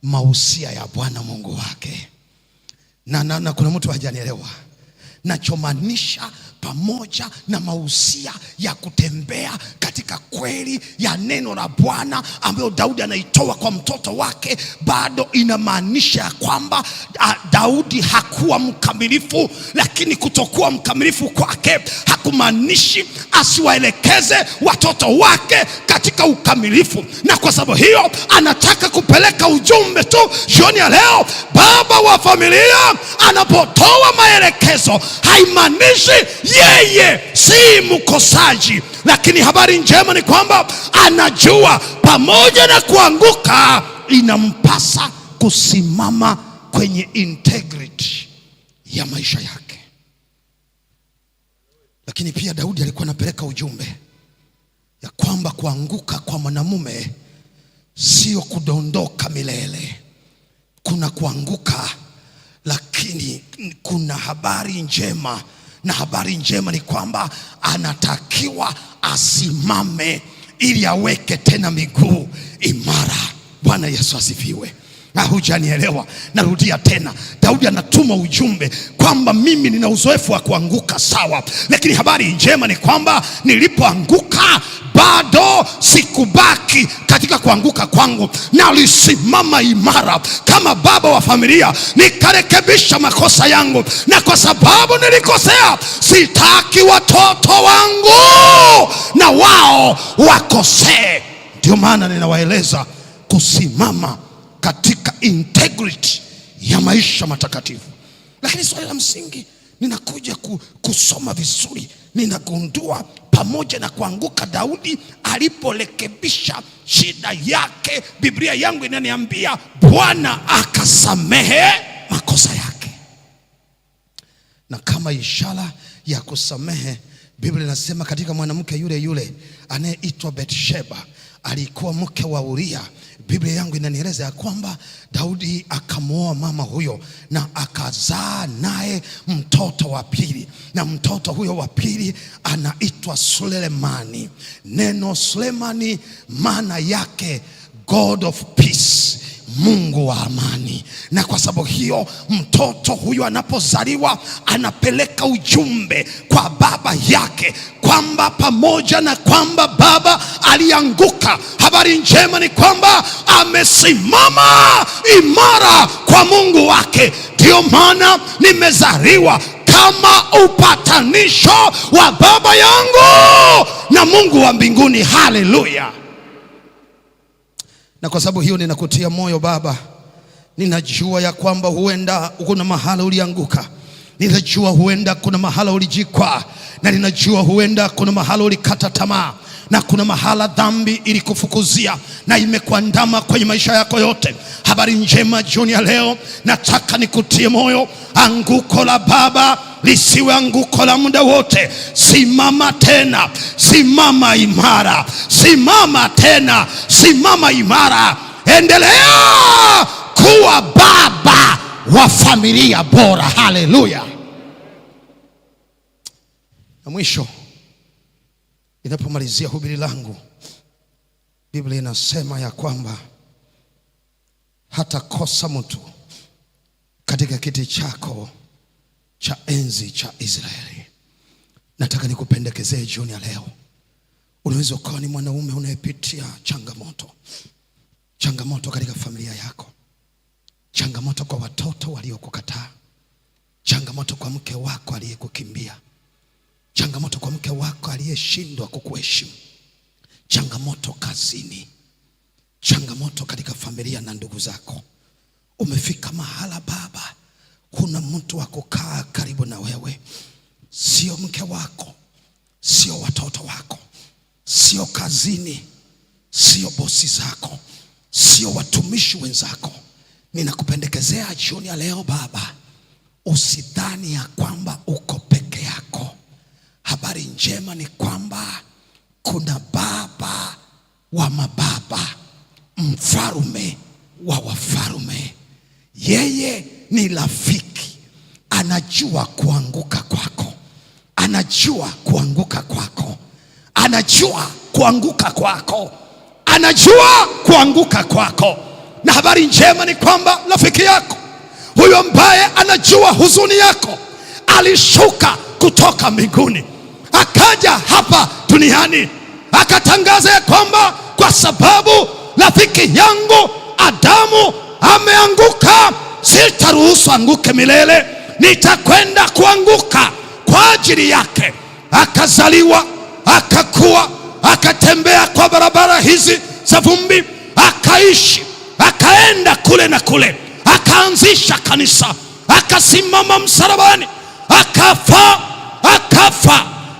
Speaker 2: mausia ya Bwana Mungu wake. Na kuna mtu hajanielewa nachomaanisha pamoja na mausia ya kutembea katika kweli ya neno la Bwana ambayo Daudi anaitoa kwa mtoto wake, bado inamaanisha ya kwamba Daudi hakuwa mkamilifu. Lakini kutokuwa mkamilifu kwake hakumaanishi asiwaelekeze watoto wake katika ukamilifu. Na kwa sababu hiyo anataka kupeleka ujumbe tu jioni ya leo. Baba wa familia anapotoa maelekezo haimaanishi yeye si mkosaji, lakini habari njema ni kwamba anajua pamoja na kuanguka inampasa kusimama kwenye integrity ya maisha yake. Lakini pia Daudi alikuwa anapeleka ujumbe ya kwamba kuanguka kwa mwanamume sio kudondoka milele. Kuna kuanguka, lakini kuna habari njema, na habari njema ni kwamba anatakiwa asimame ili aweke tena miguu imara. Bwana Yesu asifiwe. Na hujanielewa, narudia tena. Daudi anatuma ujumbe kwamba mimi nina uzoefu wa kuanguka, sawa, lakini habari njema ni kwamba nilipoanguka bado sikubaki katika kuanguka kwangu, na nilisimama imara kama baba wa familia, nikarekebisha makosa yangu. Na kwa sababu nilikosea, sitaki watoto wangu na wao wakosee. Ndio maana ninawaeleza kusimama katika integrity ya maisha matakatifu. Lakini swali la msingi, ninakuja kusoma vizuri, ninagundua pamoja na kuanguka Daudi aliporekebisha shida yake, Biblia yangu inaniambia Bwana akasamehe makosa yake. Na kama ishara ya kusamehe, Biblia inasema katika mwanamke yule yule anayeitwa Bathsheba, alikuwa mke wa Uria. Biblia yangu inanieleza ya kwamba Daudi akamwoa mama huyo na akazaa naye mtoto wa pili, na mtoto huyo wa pili anaitwa Sulemani. Neno Sulemani maana yake God of Peace, Mungu wa amani. Na kwa sababu hiyo mtoto huyo anapozaliwa anapeleka ujumbe kwa baba yake kwamba pamoja na kwamba baba alianguka, habari njema ni kwamba amesimama imara kwa Mungu wake. Ndio maana nimezaliwa kama upatanisho wa baba yangu na Mungu wa mbinguni. Haleluya. Na kwa sababu hiyo ninakutia moyo baba, ninajua ya kwamba huenda kuna mahala ulianguka, ninajua huenda kuna mahala ulijikwa, na ninajua huenda kuna mahala ulikata tamaa, na kuna mahala dhambi ilikufukuzia na imekuandama kwenye maisha yako yote. Habari njema jioni ya leo, nataka nikutie moyo. Anguko la baba lisiwe anguko la muda wote. Simama tena, simama imara, simama tena, simama imara. Endelea kuwa baba wa familia bora. Haleluya. Na mwisho, ninapomalizia hubiri langu, Biblia inasema ya kwamba hata kosa mtu katika kiti chako cha enzi cha Israeli. Nataka nikupendekezee jioni ya leo, Unaweza ukawa ni mwanaume unayepitia changamoto katika familia yako, changamoto kwa watoto waliokukataa, changamoto kwa mke wako aliyekukimbia, changamoto kwa mke wako aliyeshindwa kukuheshimu, changamoto kazini, changamoto katika familia na ndugu zako. Umefika mahala Baba, kuna mtu wa kukaa karibu na wewe, sio mke wako, sio watoto wako, sio kazini, sio bosi zako, sio watumishi wenzako. Ninakupendekezea jioni ya leo Baba, usidhani ya kwamba uko peke yako. Habari njema ni kwamba kuna Baba wa mababa, mfalme wa wafalme. Yeye ni rafiki, anajua kuanguka kwako, anajua kuanguka kwako, anajua kuanguka kwako, anajua kuanguka kwako. Na habari njema ni kwamba rafiki yako huyo ambaye anajua huzuni yako alishuka kutoka mbinguni akaja hapa duniani akatangaza ya kwamba kwa sababu rafiki yangu Adamu ameanguka, sitaruhusu anguke milele, nitakwenda kuanguka kwa ajili yake. Akazaliwa, akakua, akatembea kwa barabara hizi za vumbi, akaishi, akaenda kule na kule, akaanzisha kanisa, akasimama msalabani, akafa,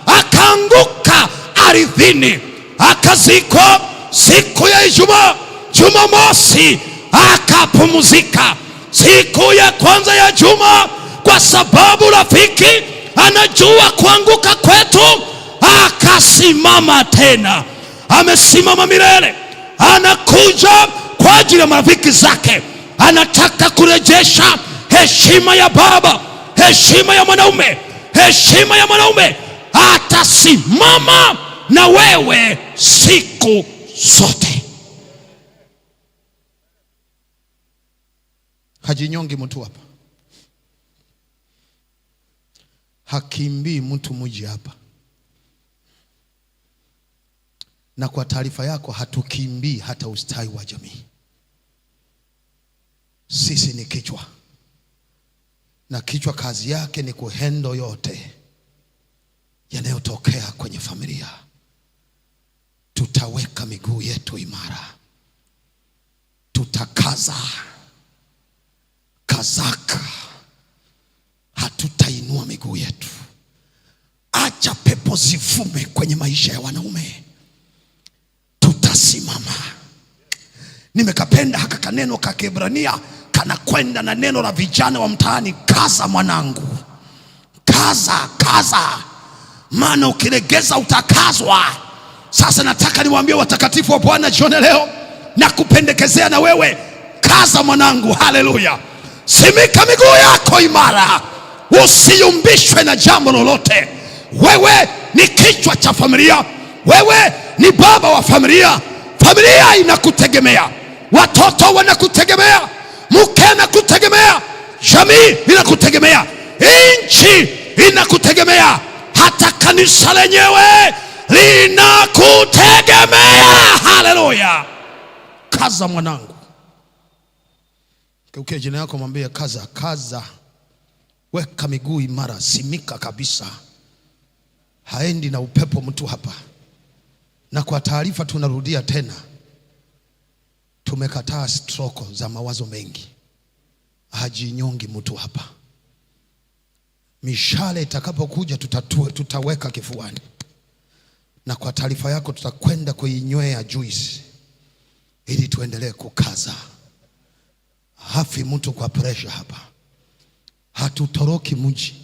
Speaker 2: akaanguka ardhini, akazikwa siku ya Ijumaa. Jumamosi akapumzika siku ya kwanza ya juma, kwa sababu rafiki anajua kuanguka kwetu. Akasimama tena, amesimama milele, anakuja kwa ajili ya marafiki zake. Anataka kurejesha heshima ya baba, heshima ya mwanaume, heshima ya mwanaume. Atasimama na wewe siku zote. Hajinyongi mtu hapa, hakimbii mtu mji hapa. Na kwa taarifa yako, hatukimbii hata ustawi wa jamii. Sisi ni kichwa, na kichwa kazi yake ni kuhendo yote yanayotokea kwenye familia. Tutaweka miguu yetu imara, tutakaza kazaka, hatutainua miguu yetu. Acha pepo zivume kwenye maisha ya wanaume, tutasimama. Nimekapenda haka kaneno ka Kiebrania kanakwenda na neno la vijana wa mtaani. Kaza mwanangu, kaza, maana ukilegeza utakazwa. Sasa nataka niwaambie watakatifu wa Bwana jioni leo, na kupendekezea na wewe, kaza mwanangu. Haleluya! Simika miguu yako imara, usiyumbishwe na jambo lolote. Wewe ni kichwa cha familia, wewe ni baba wa familia. Familia inakutegemea, watoto wanakutegemea, mke anakutegemea, jamii inakutegemea, nchi inakutegemea, hata kanisa lenyewe linakutegemea. Haleluya! Kaza mwanangu. Keukia jina yako, mwambie kaza. Weka miguu imara, simika kabisa. Haendi na upepo mtu hapa. Na kwa taarifa tunarudia tena, tumekataa stroko za mawazo mengi. Hajinyongi mtu hapa. Mishale itakapokuja tutaweka kifuani. Na kwa taarifa yako, tutakwenda kuinywea juice ili tuendelee kukaza. Hafi mtu kwa pressure hapa. Hatutoroki mji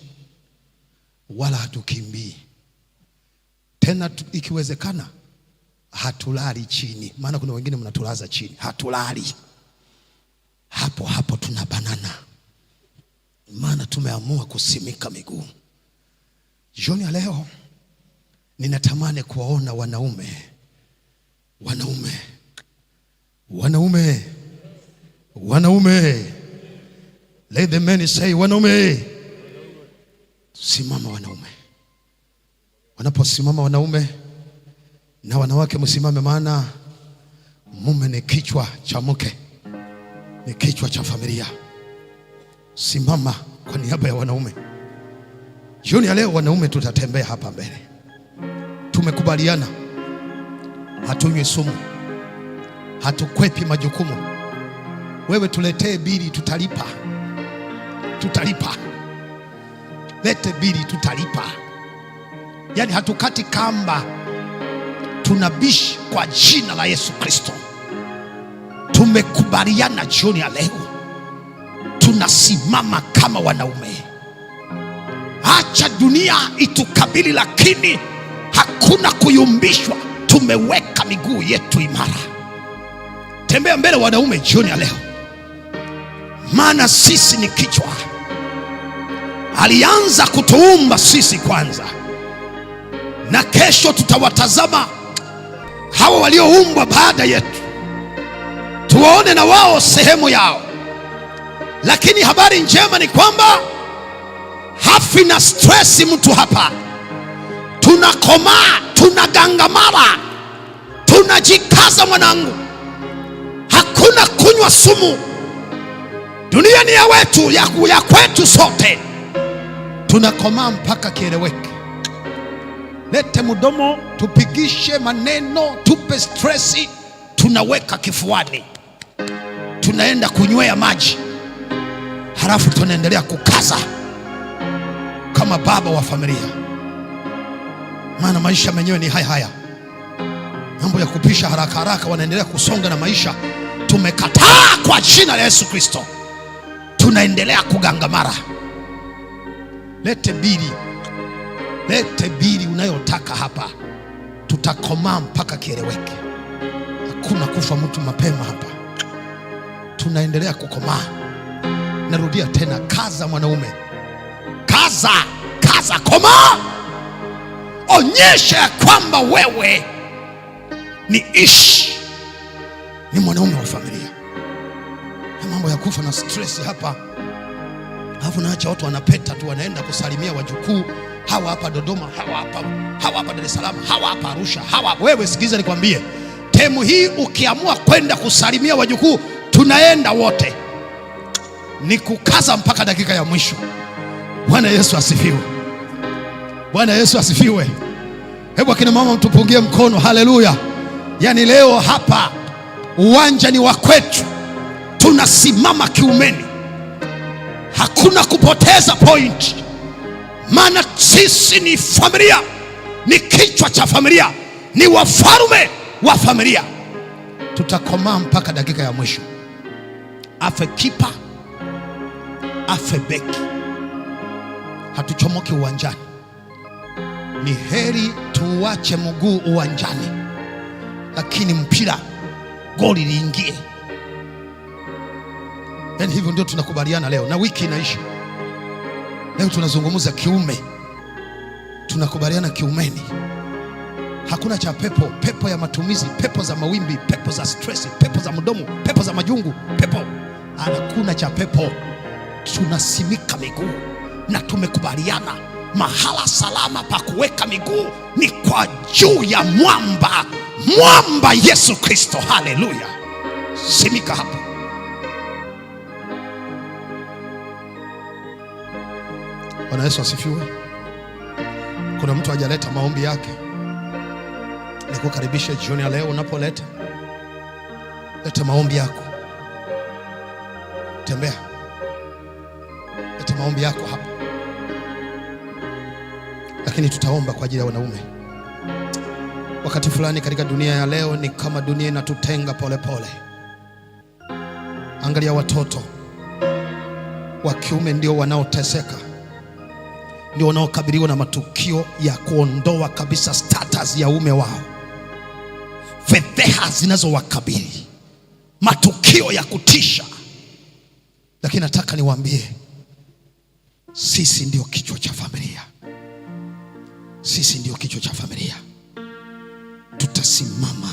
Speaker 2: wala hatukimbii tena. Ikiwezekana hatulali chini, maana kuna wengine mnatulaza chini. Hatulali hapo, tunabanana, maana tumeamua kusimika miguu. Jioni ya leo ninatamani kuwaona wanaume. Let the men say wanaume. Simama wanaume. Wanaposimama wanaume, Na wanawake msimame, maana mume ni kichwa cha mke, ni kichwa cha familia. Simama kwa niaba ya wanaume. Jioni ya leo wanaume tutatembea hapa mbele. Tumekubaliana hatunywi sumu, hatukwepi majukumu. Wewe tuletee bili, tutalipa. Lete bili, tutalipa. Yani hatukati kamba, tunabishi kwa jina la Yesu Kristo. Tumekubaliana jioni ya leo tunasimama kama wanaume. Acha dunia itukabili, lakini hakuna kuyumbishwa. Tumeweka miguu yetu imara. Tembea mbele wanaume jioni ya leo, maana sisi ni kichwa. Alianza kutuumba sisi kwanza, na kesho tutawatazama hawa walioumbwa baada yetu, tuwaone na wao sehemu yao. Lakini habari njema ni kwamba hafi na stresi mtu hapa. Tunakomaa, tunagangamara, tunajikaza mwanangu. Hakuna kunywa sumu. Dunia ni ya wetu, ya kwetu sote. Tunakomaa mpaka kieleweke. Lete mdomo, tupigishe maneno, tupe stresi, tunaweka kifuani, tunaenda kunywea maji, halafu tunaendelea kukaza kama baba wa familia. Maana maisha menyewe ni haya. Mambo ya kupisha haraka haraka, wanaendelea kusonga na maisha. Tumekataa kwa jina la Yesu Kristo. Tunaendelea kugangamara. Lete bili unayotaka hapa. Tutakomaa mpaka kieleweke. Hakuna kufa mtu mapema hapa. Tunaendelea kukomaa. Narudia tena, kaza mwanaume. Kaza, komaa. Onyesha ya kwamba wewe ni mwanaume wa familia. Na mambo ya kufa na stress hapa, alafu naacha watu wanapeta tu, wanaenda kusalimia wajukuu. Hawa hapa Dodoma, hawa hapa Dar es Salaam, hawa hapa Arusha, Wewe sikiliza nikwambie, temu hii ukiamua kwenda kusalimia wajukuu, tunaenda wote. Ni kukaza mpaka dakika ya mwisho. Bwana Yesu asifiwe. Bwana Yesu asifiwe. Hebu akina mama mtupungie mkono. Haleluya. Yani leo hapa uwanja ni wa kwetu. Tunasimama kiumeni. Hakuna kupoteza point. Maana sisi ni familia, ni kichwa cha familia, ni wafalme wa familia. Tutakomaa mpaka dakika ya mwisho. Afe kipa, afe beki, hatuchomoki uwanjani. Ni heri tuache mguu uwanjani, lakini mpira goli liingie. Yani hivyo ndio tunakubaliana leo, na wiki inaisha. Leo tunazungumza kiume, tunakubaliana kiumeni. Hakuna cha pepo ya matumizi, pepo za mawimbi, pepo za stress, pepo za mdomo, pepo za majungu, hakuna cha pepo. Tunasimika miguu na tumekubaliana mahala salama pa kuweka miguu ni kwa juu ya mwamba Yesu Kristo. Haleluya. Simika hapo. Bwana Yesu asifiwe. Kuna mtu hajaleta maombi yake, nikukaribisha jioni ya leo. Unapoleta, leta maombi yako. Tembea, leta maombi yako hapa. Lakini tutaomba kwa ajili ya wanaume. Wakati fulani katika dunia ya leo ni kama dunia inatutenga polepole. Angalia, watoto wa kiume ndio wanaoteseka, ndio wanaokabiliwa na matukio ya kuondoa kabisa status ya ume wao, fedheha zinazowakabili, matukio ya kutisha. Lakini nataka niwaambie, sisi ndio kichwa cha familia. Sisi ndio kichwa cha familia. Tutasimama,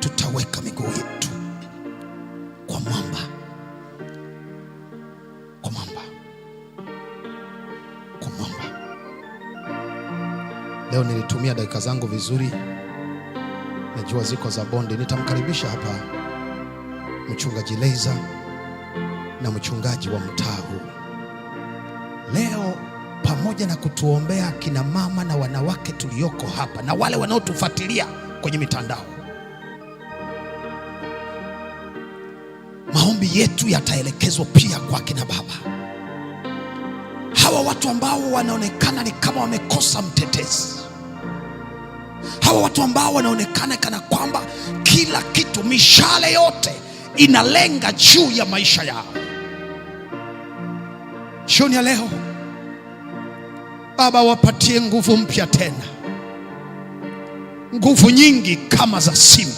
Speaker 2: tutaweka miguu yetu kwa mwamba. Leo nilitumia dakika zangu vizuri. najua ziko za bonde. Nitamkaribisha hapa mchungaji Leiza na mchungaji wa mtaa huu leo, pamoja na kutuombea kina mama na wanawake tulioko hapa na wale wanaotufuatilia kwenye mitandao. Maombi yetu yataelekezwa pia kwa kina baba, hawa watu ambao wanaonekana ni kama wamekosa mtetezi, hawa watu ambao wanaonekana kana kwamba kila kitu, mishale yote inalenga juu ya maisha yao. Jioni ya leo Baba, wapatie nguvu mpya tena, nguvu nyingi kama za simba.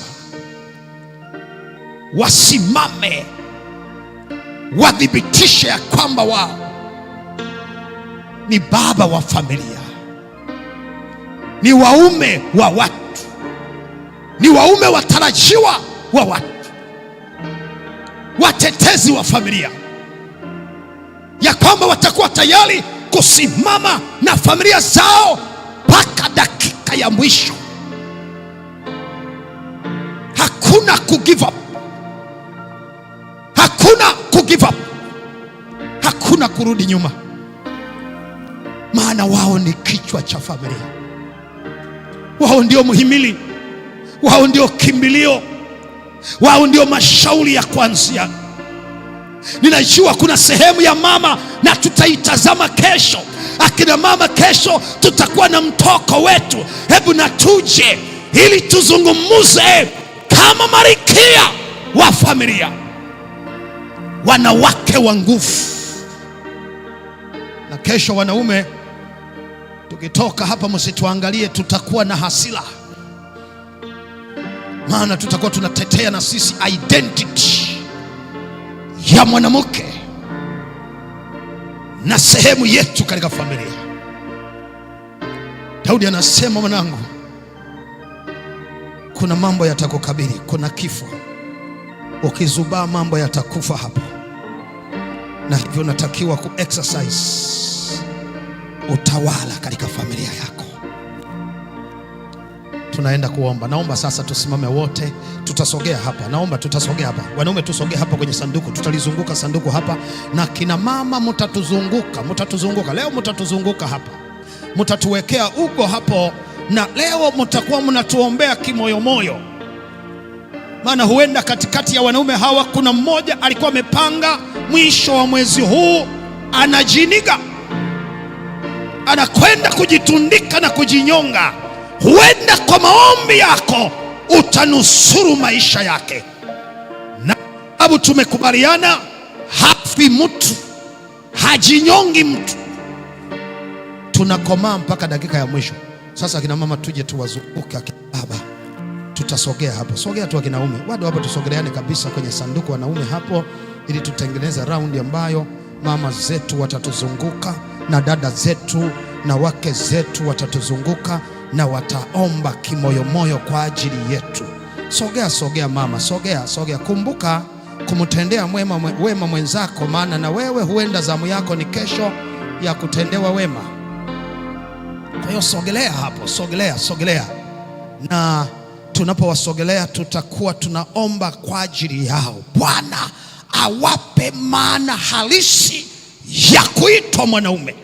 Speaker 2: Wasimame, wathibitishe ya kwamba wao ni baba wa familia, ni waume wa watu, ni waume watarajiwa wa watu, watetezi wa familia, ya kwamba watakuwa tayari kusimama na familia zao mpaka dakika ya mwisho. Hakuna kugive up, hakuna kugive up, hakuna kurudi nyuma, maana wao ni kichwa cha familia. Wao ndio muhimili, wao ndio kimbilio, wao ndio mashauri ya kuanzia. Ninajua kuna sehemu ya mama na tutaitazama kesho. Akina mama, kesho tutakuwa na mtoko wetu. Hebu na tuje ili tuzungumuze kama malkia wa familia, wanawake wa nguvu. Na kesho wanaume, tukitoka hapa msituangalie tutakuwa na hasira, maana tutakuwa tunatetea na sisi identity ya mwanamke na sehemu yetu katika familia. Daudi anasema, mwanangu, kuna mambo yatakukabili, kuna kifo. Ukizubaa mambo yatakufa hapo, na hivyo unatakiwa ku-exercise utawala katika familia yako. Tunaenda kuomba. Naomba sasa tusimame wote, tutasogea hapa. Naomba tutasogea hapa. Wanaume tusogea hapa kwenye sanduku, tutalizunguka sanduku hapa, na kina mama mtatuzunguka. Leo mtatuzunguka hapa, mtatuwekea ugo hapo, na leo mtakuwa mnatuombea kimoyomoyo, maana huenda katikati ya wanaume hawa kuna mmoja alikuwa amepanga mwisho wa mwezi huu anajiniga, anakwenda kujitundika na kujinyonga. Huenda kwa maombi yako utanusuru maisha yake, na sababu tumekubaliana hafi mtu, hajinyongi mtu, tunakomaa mpaka dakika ya mwisho. Sasa kina mama tuje tuwazunguke, akina baba tutasogea hapo. Sogea tu akina naume, wado hapo, tusogeleane kabisa kwenye sanduku wanaume hapo, ili tutengeneze raundi ambayo mama zetu watatuzunguka na dada zetu na wake zetu watatuzunguka na wataomba kimoyomoyo kwa ajili yetu. Sogea mama, sogea. Kumbuka kumtendea wema mwenzako, maana na wewe huenda zamu yako ni kesho ya kutendewa wema. Kwa hiyo sogelea hapo, sogelea. Na tunapowasogelea tutakuwa tunaomba kwa ajili yao. Bwana awape maana halisi ya kuitwa mwanaume.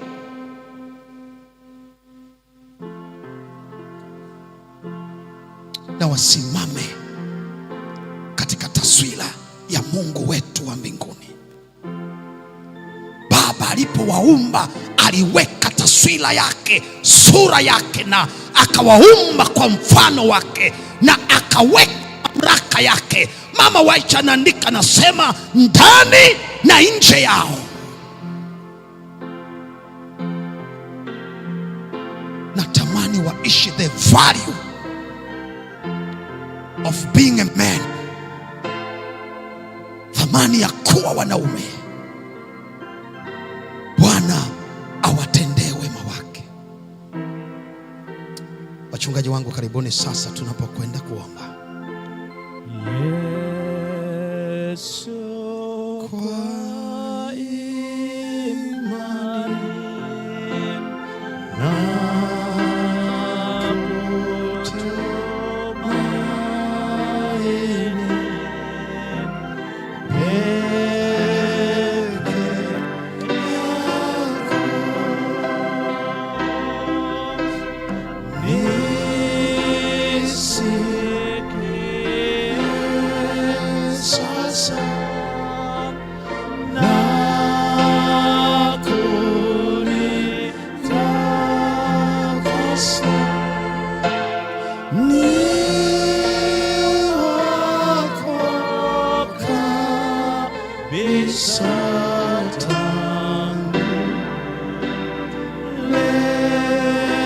Speaker 2: Na wasimame katika taswira ya Mungu wetu wa mbinguni. Baba alipowaumba aliweka taswira yake, sura yake, na akawaumba kwa mfano wake, na akaweka mamlaka yake. Mama White anaandika, nasema ndani na nje yao. Natamani waishi the value of being a man, thamani ya kuwa wanaume. Bwana awatendee wema wake. Wachungaji wangu, karibuni sasa tunapokwenda kuomba.
Speaker 3: Yesu, kwa imani na kutoba
Speaker 2: ni wako kabisa tangu leo.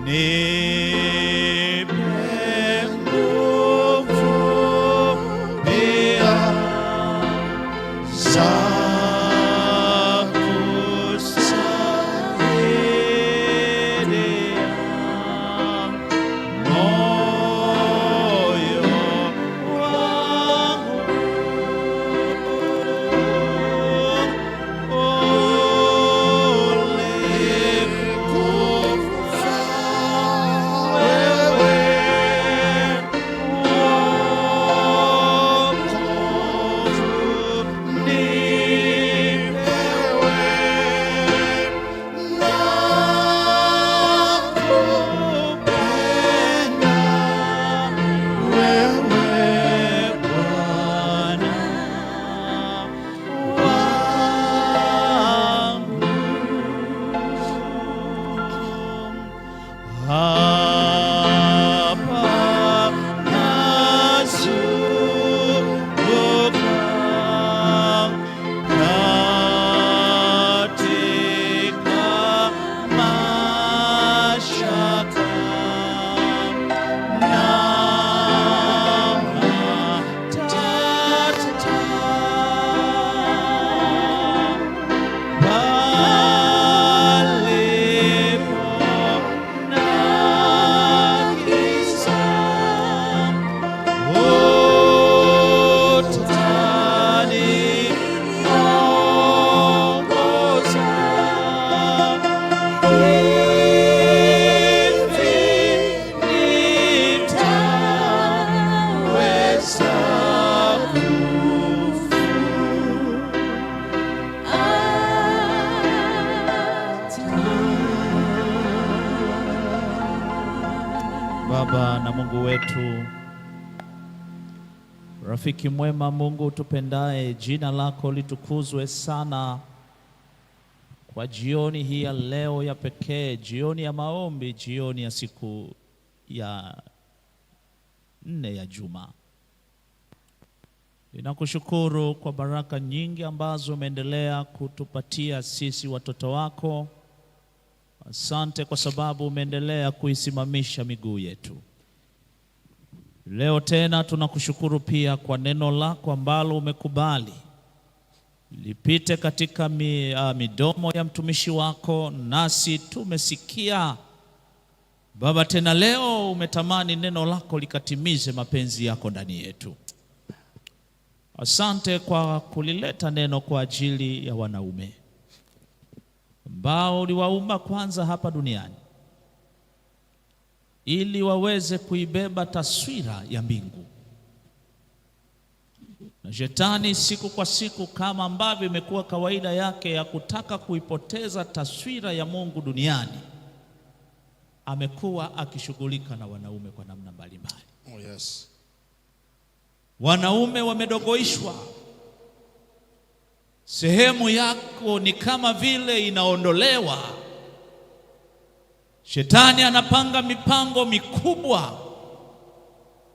Speaker 2: Nipe nguvu pia za kusaidia moyo wangu. Ulikufa wewe wokovu nipewe na kupenda wewe Bwana wangu. Hapa nazunguka katika mashaka na matata, palipo na giza, utaniongoza. Hivi nitaweza Baba na Mungu wetu, rafiki mwema, Mungu tupendaye, jina lako litukuzwe sana kwa jioni hii ya leo ya pekee, jioni ya maombi, jioni ya siku ya 4 ya juma. Ninakushukuru kwa baraka nyingi ambazo umeendelea kutupatia sisi watoto wako. Asante kwa sababu umeendelea kuisimamisha miguu yetu. Leo tena tunakushukuru pia kwa neno lako ambalo umekubali lipite katika midomo ya mtumishi wako, nasi tumesikia Baba. Tena leo umetamani neno lako likatimize mapenzi yako ndani yetu. Asante kwa kulileta neno kwa ajili ya wanaume ambao uliwaumba kwanza hapa duniani ili waweze kuibeba taswira ya mbingu. Na Shetani siku kwa siku, kama ambavyo imekuwa kawaida yake ya kutaka kuipoteza taswira ya Mungu duniani, amekuwa akishughulika na wanaume kwa namna mbalimbali.
Speaker 1: Oh yes.
Speaker 2: Wanaume wamedogoishwa. Sehemu yako ni kama vile inaondolewa. Shetani anapanga mipango mikubwa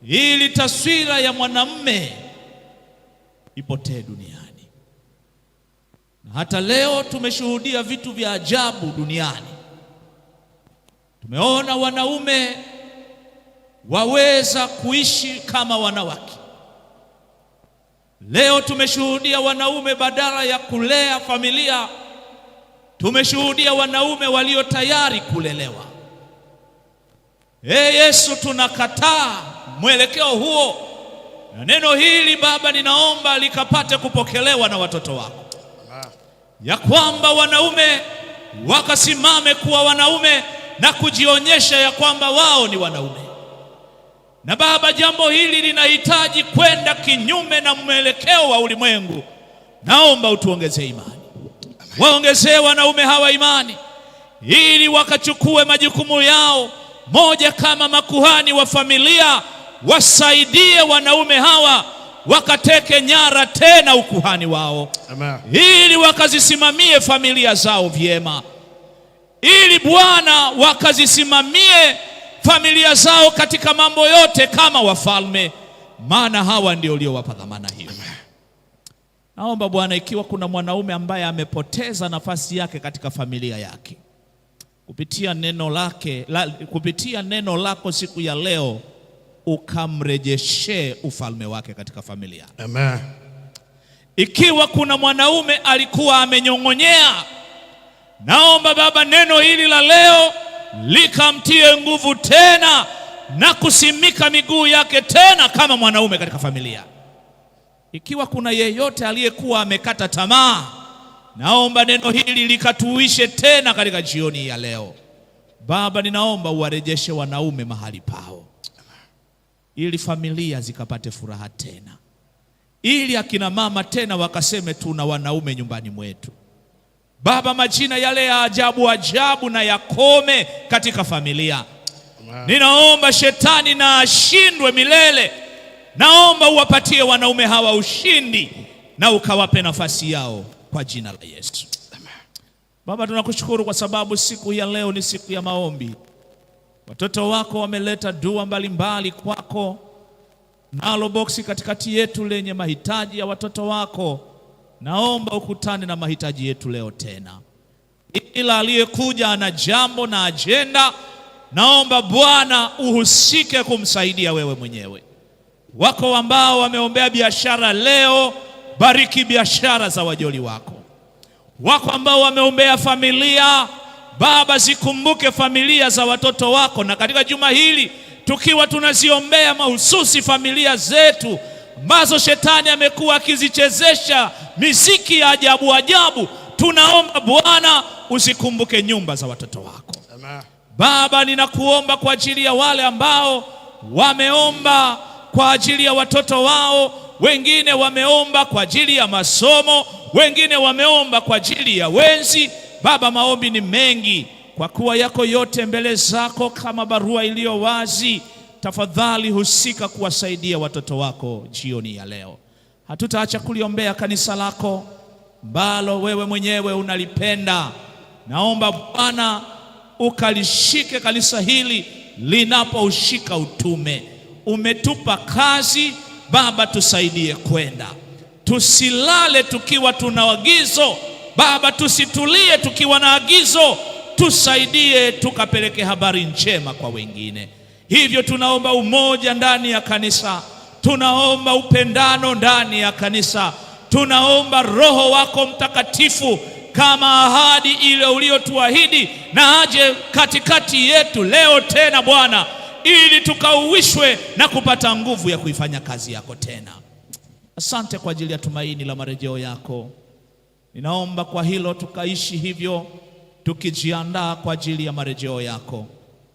Speaker 2: ili taswira ya mwanamume ipotee duniani. Na hata leo tumeshuhudia vitu vya ajabu duniani. Tumeona wanaume waweza kuishi kama wanawake. Leo tumeshuhudia wanaume badala ya kulea familia, tumeshuhudia wanaume walio tayari kulelewa. Yesu, tunakataa mwelekeo huo, na neno hili Baba ninaomba likapate kupokelewa na watoto wako, ya kwamba wanaume wakasimame kuwa wanaume na kujionyesha ya kwamba wao ni wanaume. Na Baba, jambo hili linahitaji kwenda kinyume na mwelekeo wa ulimwengu. Naomba utuongezee imani. Waongezee wanaume hawa imani ili wakachukue majukumu yao. Moja, kama makuhani wa familia, wasaidie wanaume hawa wakateke nyara tena ukuhani wao.
Speaker 1: Amen.
Speaker 2: Ili wakazisimamie familia zao vyema.
Speaker 3: ili Bwana wakazisimamie familia zao katika mambo yote kama wafalme, maana hawa ndio uliowapa dhamana hiyo. Naomba Bwana, ikiwa kuna mwanaume ambaye amepoteza nafasi yake katika familia yake, kupitia neno lako siku ya leo, ukamrejeshe ufalme wake katika familia.
Speaker 2: Amen.
Speaker 3: Ikiwa kuna mwanaume alikuwa amenyong'onyea, naomba Baba, neno hili la leo likamtie nguvu tena na kusimika miguu yake tena kama mwanaume katika familia. Ikiwa kuna yeyote aliyekuwa amekata tamaa, naomba neno hili likatuishe tena katika jioni ya leo. Baba, ninaomba uwarejeshe wanaume mahali pao, ili familia zikapate furaha tena, ili akina mama tena wakaseme tuna wanaume nyumbani mwetu. Baba, majina yale ya ajabu ajabu na yakome katika familia. Ninaomba shetani na ashindwe milele. Naomba uwapatie wanaume hawa ushindi na ukawape nafasi yao kwa jina la Yesu. Baba, tunakushukuru kwa sababu siku ya leo ni siku ya maombi. Watoto wako wameleta dua mbalimbali kwako, nalo boksi katikati yetu lenye mahitaji ya watoto wako. Naomba ukutane na mahitaji yetu leo tena. Ila aliyekuja ana jambo na ajenda, naomba Bwana uhusike kumsaidia wewe mwenyewe. Wako ambao wameombea biashara leo, bariki biashara za wajoli wako. Wako ambao wameombea familia, Baba, zikumbuke familia za watoto wako. Na katika juma hili tukiwa tunaziombea mahususi familia zetu ambazo shetani amekuwa akizichezesha miziki ya ajabu ajabu, tunaomba Bwana usikumbuke nyumba za watoto wako. Amen. Baba, ninakuomba kwa ajili ya wale ambao wameomba kwa ajili ya watoto wao, wengine wameomba kwa ajili ya masomo, wengine wameomba kwa ajili ya wenzi. Baba, maombi ni mengi, kwa kuwa yako yote mbele zako kama barua iliyo wazi. Tafadhali husika kuwasaidia watoto wako jioni ya leo. Hatutaacha kuliombea kanisa lako ambalo wewe mwenyewe unalipenda. Naomba Bwana ukalishike kanisa hili linapoushika utume. Umetupa kazi Baba, tusaidie kwenda. Tusilale tukiwa tuna agizo Baba, tusitulie tukiwa na agizo. Tusaidie tukapeleke habari njema kwa wengine. Hivyo tunaomba umoja ndani ya kanisa, tunaomba upendano ndani ya kanisa, tunaomba Roho wako Mtakatifu kama ahadi ile uliyotuahidi, na aje katikati yetu leo tena Bwana, ili tukauishwe na kupata nguvu ya kuifanya kazi yako tena. Asante kwa ajili ya tumaini la marejeo yako. Ninaomba kwa hilo tukaishi hivyo, tukijiandaa kwa ajili ya marejeo yako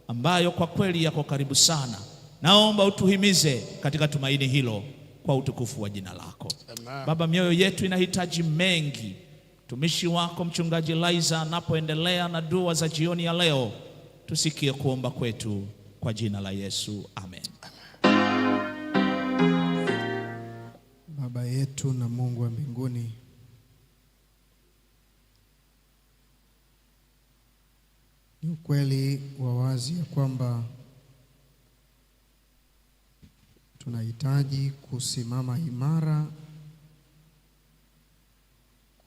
Speaker 3: ambayo kwa kweli yako karibu sana. Naomba utuhimize katika tumaini hilo kwa utukufu wa jina lako. Amen. Baba, mioyo yetu inahitaji mengi. Mtumishi wako Mchungaji Laiza anapoendelea na dua za jioni ya leo, tusikie kuomba kwetu kwa jina la Yesu. Amen.
Speaker 4: Baba yetu na Mungu wa mbinguni, ni ukweli wa wazi ya kwamba tunahitaji kusimama imara,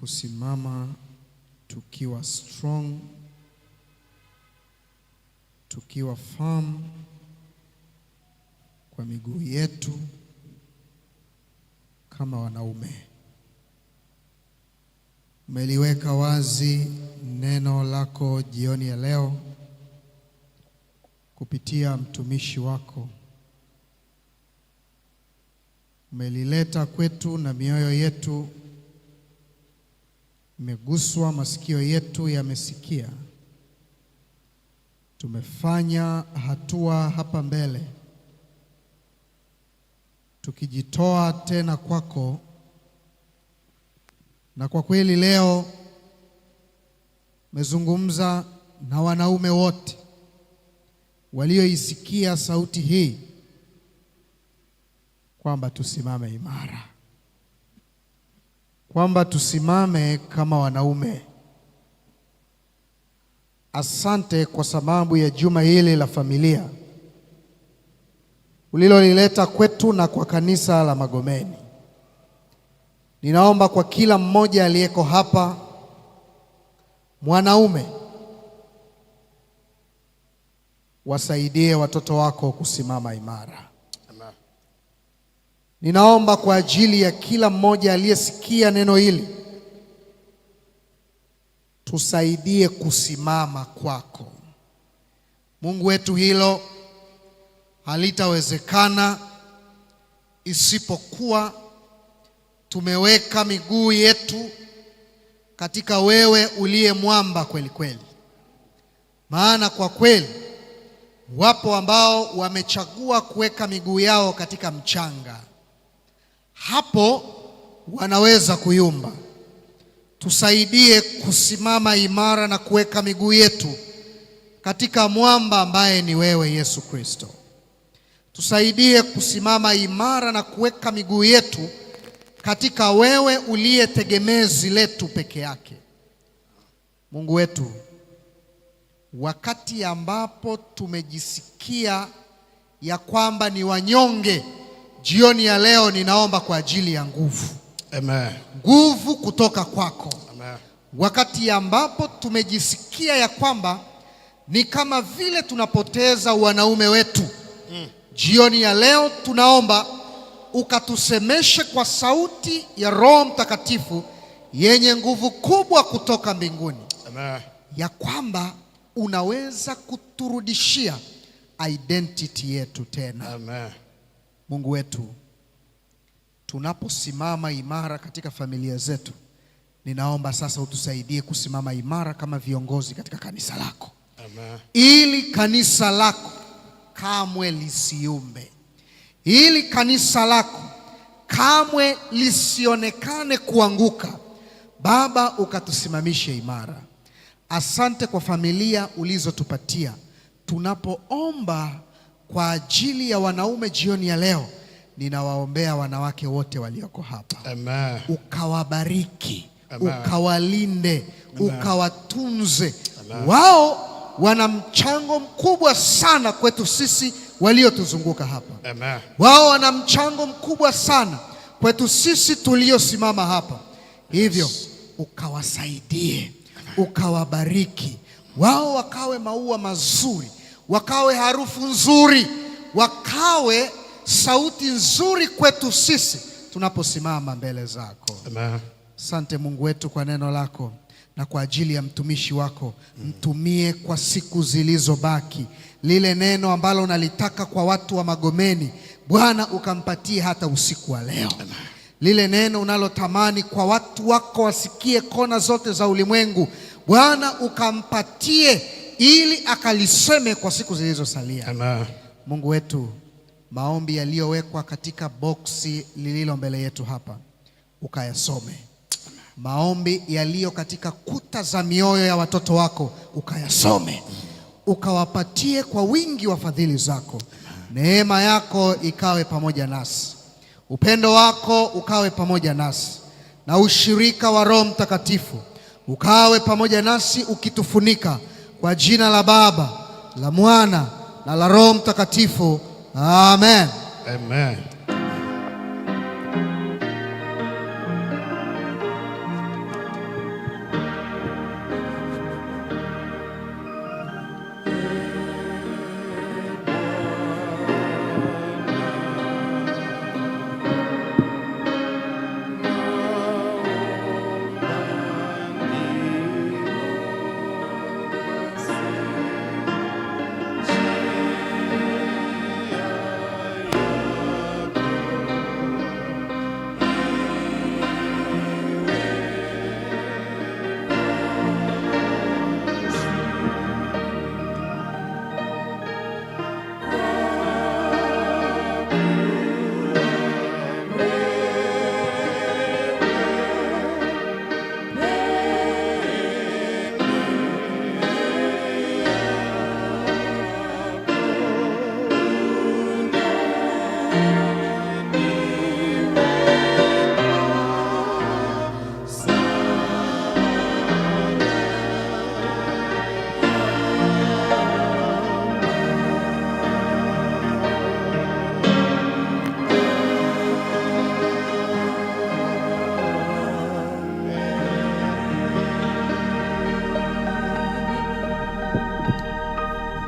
Speaker 4: kusimama tukiwa strong, tukiwa firm kwa miguu yetu kama wanaume. Umeliweka wazi neno lako jioni ya leo kupitia mtumishi wako. Umelileta kwetu na mioyo yetu imeguswa, masikio yetu yamesikia. Tumefanya hatua hapa mbele, tukijitoa tena kwako. Na kwa kweli leo umezungumza na wanaume wote walioisikia sauti hii kwamba tusimame imara, kwamba tusimame kama wanaume, Asante kwa sababu ya juma hili la familia ulilolileta kwetu na kwa kanisa la Magomeni. Ninaomba kwa kila mmoja aliyeko hapa, mwanaume, wasaidie watoto wako kusimama imara.
Speaker 2: Amen.
Speaker 4: Ninaomba kwa ajili ya kila mmoja aliyesikia neno hili, tusaidie kusimama kwako. Mungu wetu, hilo halitawezekana isipokuwa tumeweka miguu yetu katika wewe uliye mwamba kweli kweli. Maana kwa kweli wapo ambao wamechagua kuweka miguu yao katika mchanga, hapo wanaweza kuyumba. Tusaidie kusimama imara na kuweka miguu yetu katika mwamba ambaye ni wewe Yesu Kristo. Tusaidie kusimama imara na kuweka miguu yetu katika wewe uliye tegemezi letu peke yake. Mungu wetu, wakati ambapo tumejisikia ya kwamba ni wanyonge, jioni ya leo ninaomba kwa ajili ya nguvu.
Speaker 2: Amen.
Speaker 4: Nguvu kutoka kwako.
Speaker 2: Amen.
Speaker 4: Wakati ambapo tumejisikia ya kwamba ni kama vile tunapoteza wanaume wetu, jioni ya leo tunaomba ukatusemeshe kwa sauti ya Roho Mtakatifu yenye nguvu kubwa kutoka mbinguni.
Speaker 2: Amen.
Speaker 4: Ya kwamba unaweza kuturudishia identity yetu tena.
Speaker 2: Amen.
Speaker 4: Mungu wetu, tunaposimama imara katika familia zetu, ninaomba sasa utusaidie kusimama imara kama viongozi katika kanisa lako.
Speaker 2: Amen.
Speaker 4: Ili kanisa lako kamwe lisiumbe, ili kanisa lako kamwe lisionekane kuanguka. Baba, ukatusimamishe imara. Asante kwa familia ulizotupatia. Tunapoomba kwa ajili ya wanaume jioni ya leo, ninawaombea wanawake wote walioko hapa.
Speaker 2: Amen.
Speaker 4: Ukawabariki.
Speaker 2: Amen.
Speaker 4: Ukawalinde. Amen. Ukawatunze.
Speaker 2: Amen.
Speaker 4: Wao wana mchango mkubwa sana kwetu sisi waliotuzunguka hapa.
Speaker 2: Amen.
Speaker 4: Wao wana mchango mkubwa sana kwetu sisi tuliosimama hapa. Hivyo ukawasaidie, ukawabariki. Wao wakawe maua mazuri, wakawe harufu nzuri, wakawe sauti nzuri kwetu sisi tunaposimama mbele zako.
Speaker 2: Amen.
Speaker 4: Asante Mungu wetu kwa neno lako na kwa ajili ya mtumishi wako. Mtumie kwa siku zilizobaki, lile neno ambalo unalitaka kwa watu wa Magomeni, Bwana ukampatie hata usiku wa leo. Amen. Lile neno unalotamani kwa watu wako wasikie kona zote za ulimwengu, Bwana ukampatie ili akaliseme kwa siku zilizosalia.
Speaker 2: Amen.
Speaker 4: Mungu wetu, maombi yaliyowekwa katika boksi lililo mbele yetu hapa ukayasome. Maombi yaliyo katika kuta za mioyo ya watoto wako ukayasome. Ukawapatie kwa wingi wa fadhili zako. Neema yako ikawe pamoja nasi, upendo wako ukawe pamoja nasi, na ushirika wa Roho Mtakatifu ukawe pamoja nasi ukitufunika, kwa jina la Baba, la Mwana na la Roho Mtakatifu. Amen.
Speaker 2: Amen.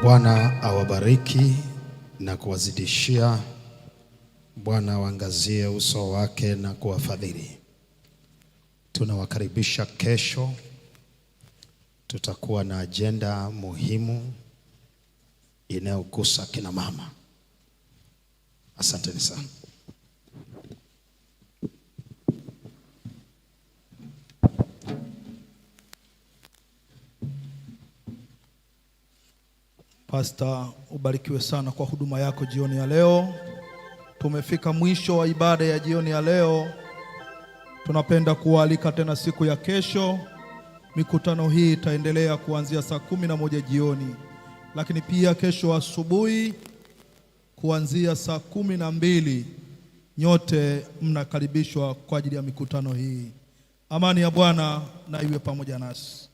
Speaker 2: Bwana awabariki na kuwazidishia. Bwana waangazie uso wake na kuwafadhili. Tunawakaribisha kesho. Tutakuwa na ajenda muhimu inayogusa kina mama. Asanteni sana.
Speaker 5: Pastor, ubarikiwe sana kwa huduma yako jioni ya leo. Tumefika mwisho wa ibada ya jioni ya leo. Tunapenda kualika tena siku ya kesho. Mikutano hii itaendelea kuanzia saa 11 jioni, lakini pia kesho asubuhi kuanzia saa 12. Nyote mnakaribishwa kwa ajili ya mikutano hii. Amani ya Bwana na iwe pamoja nasi.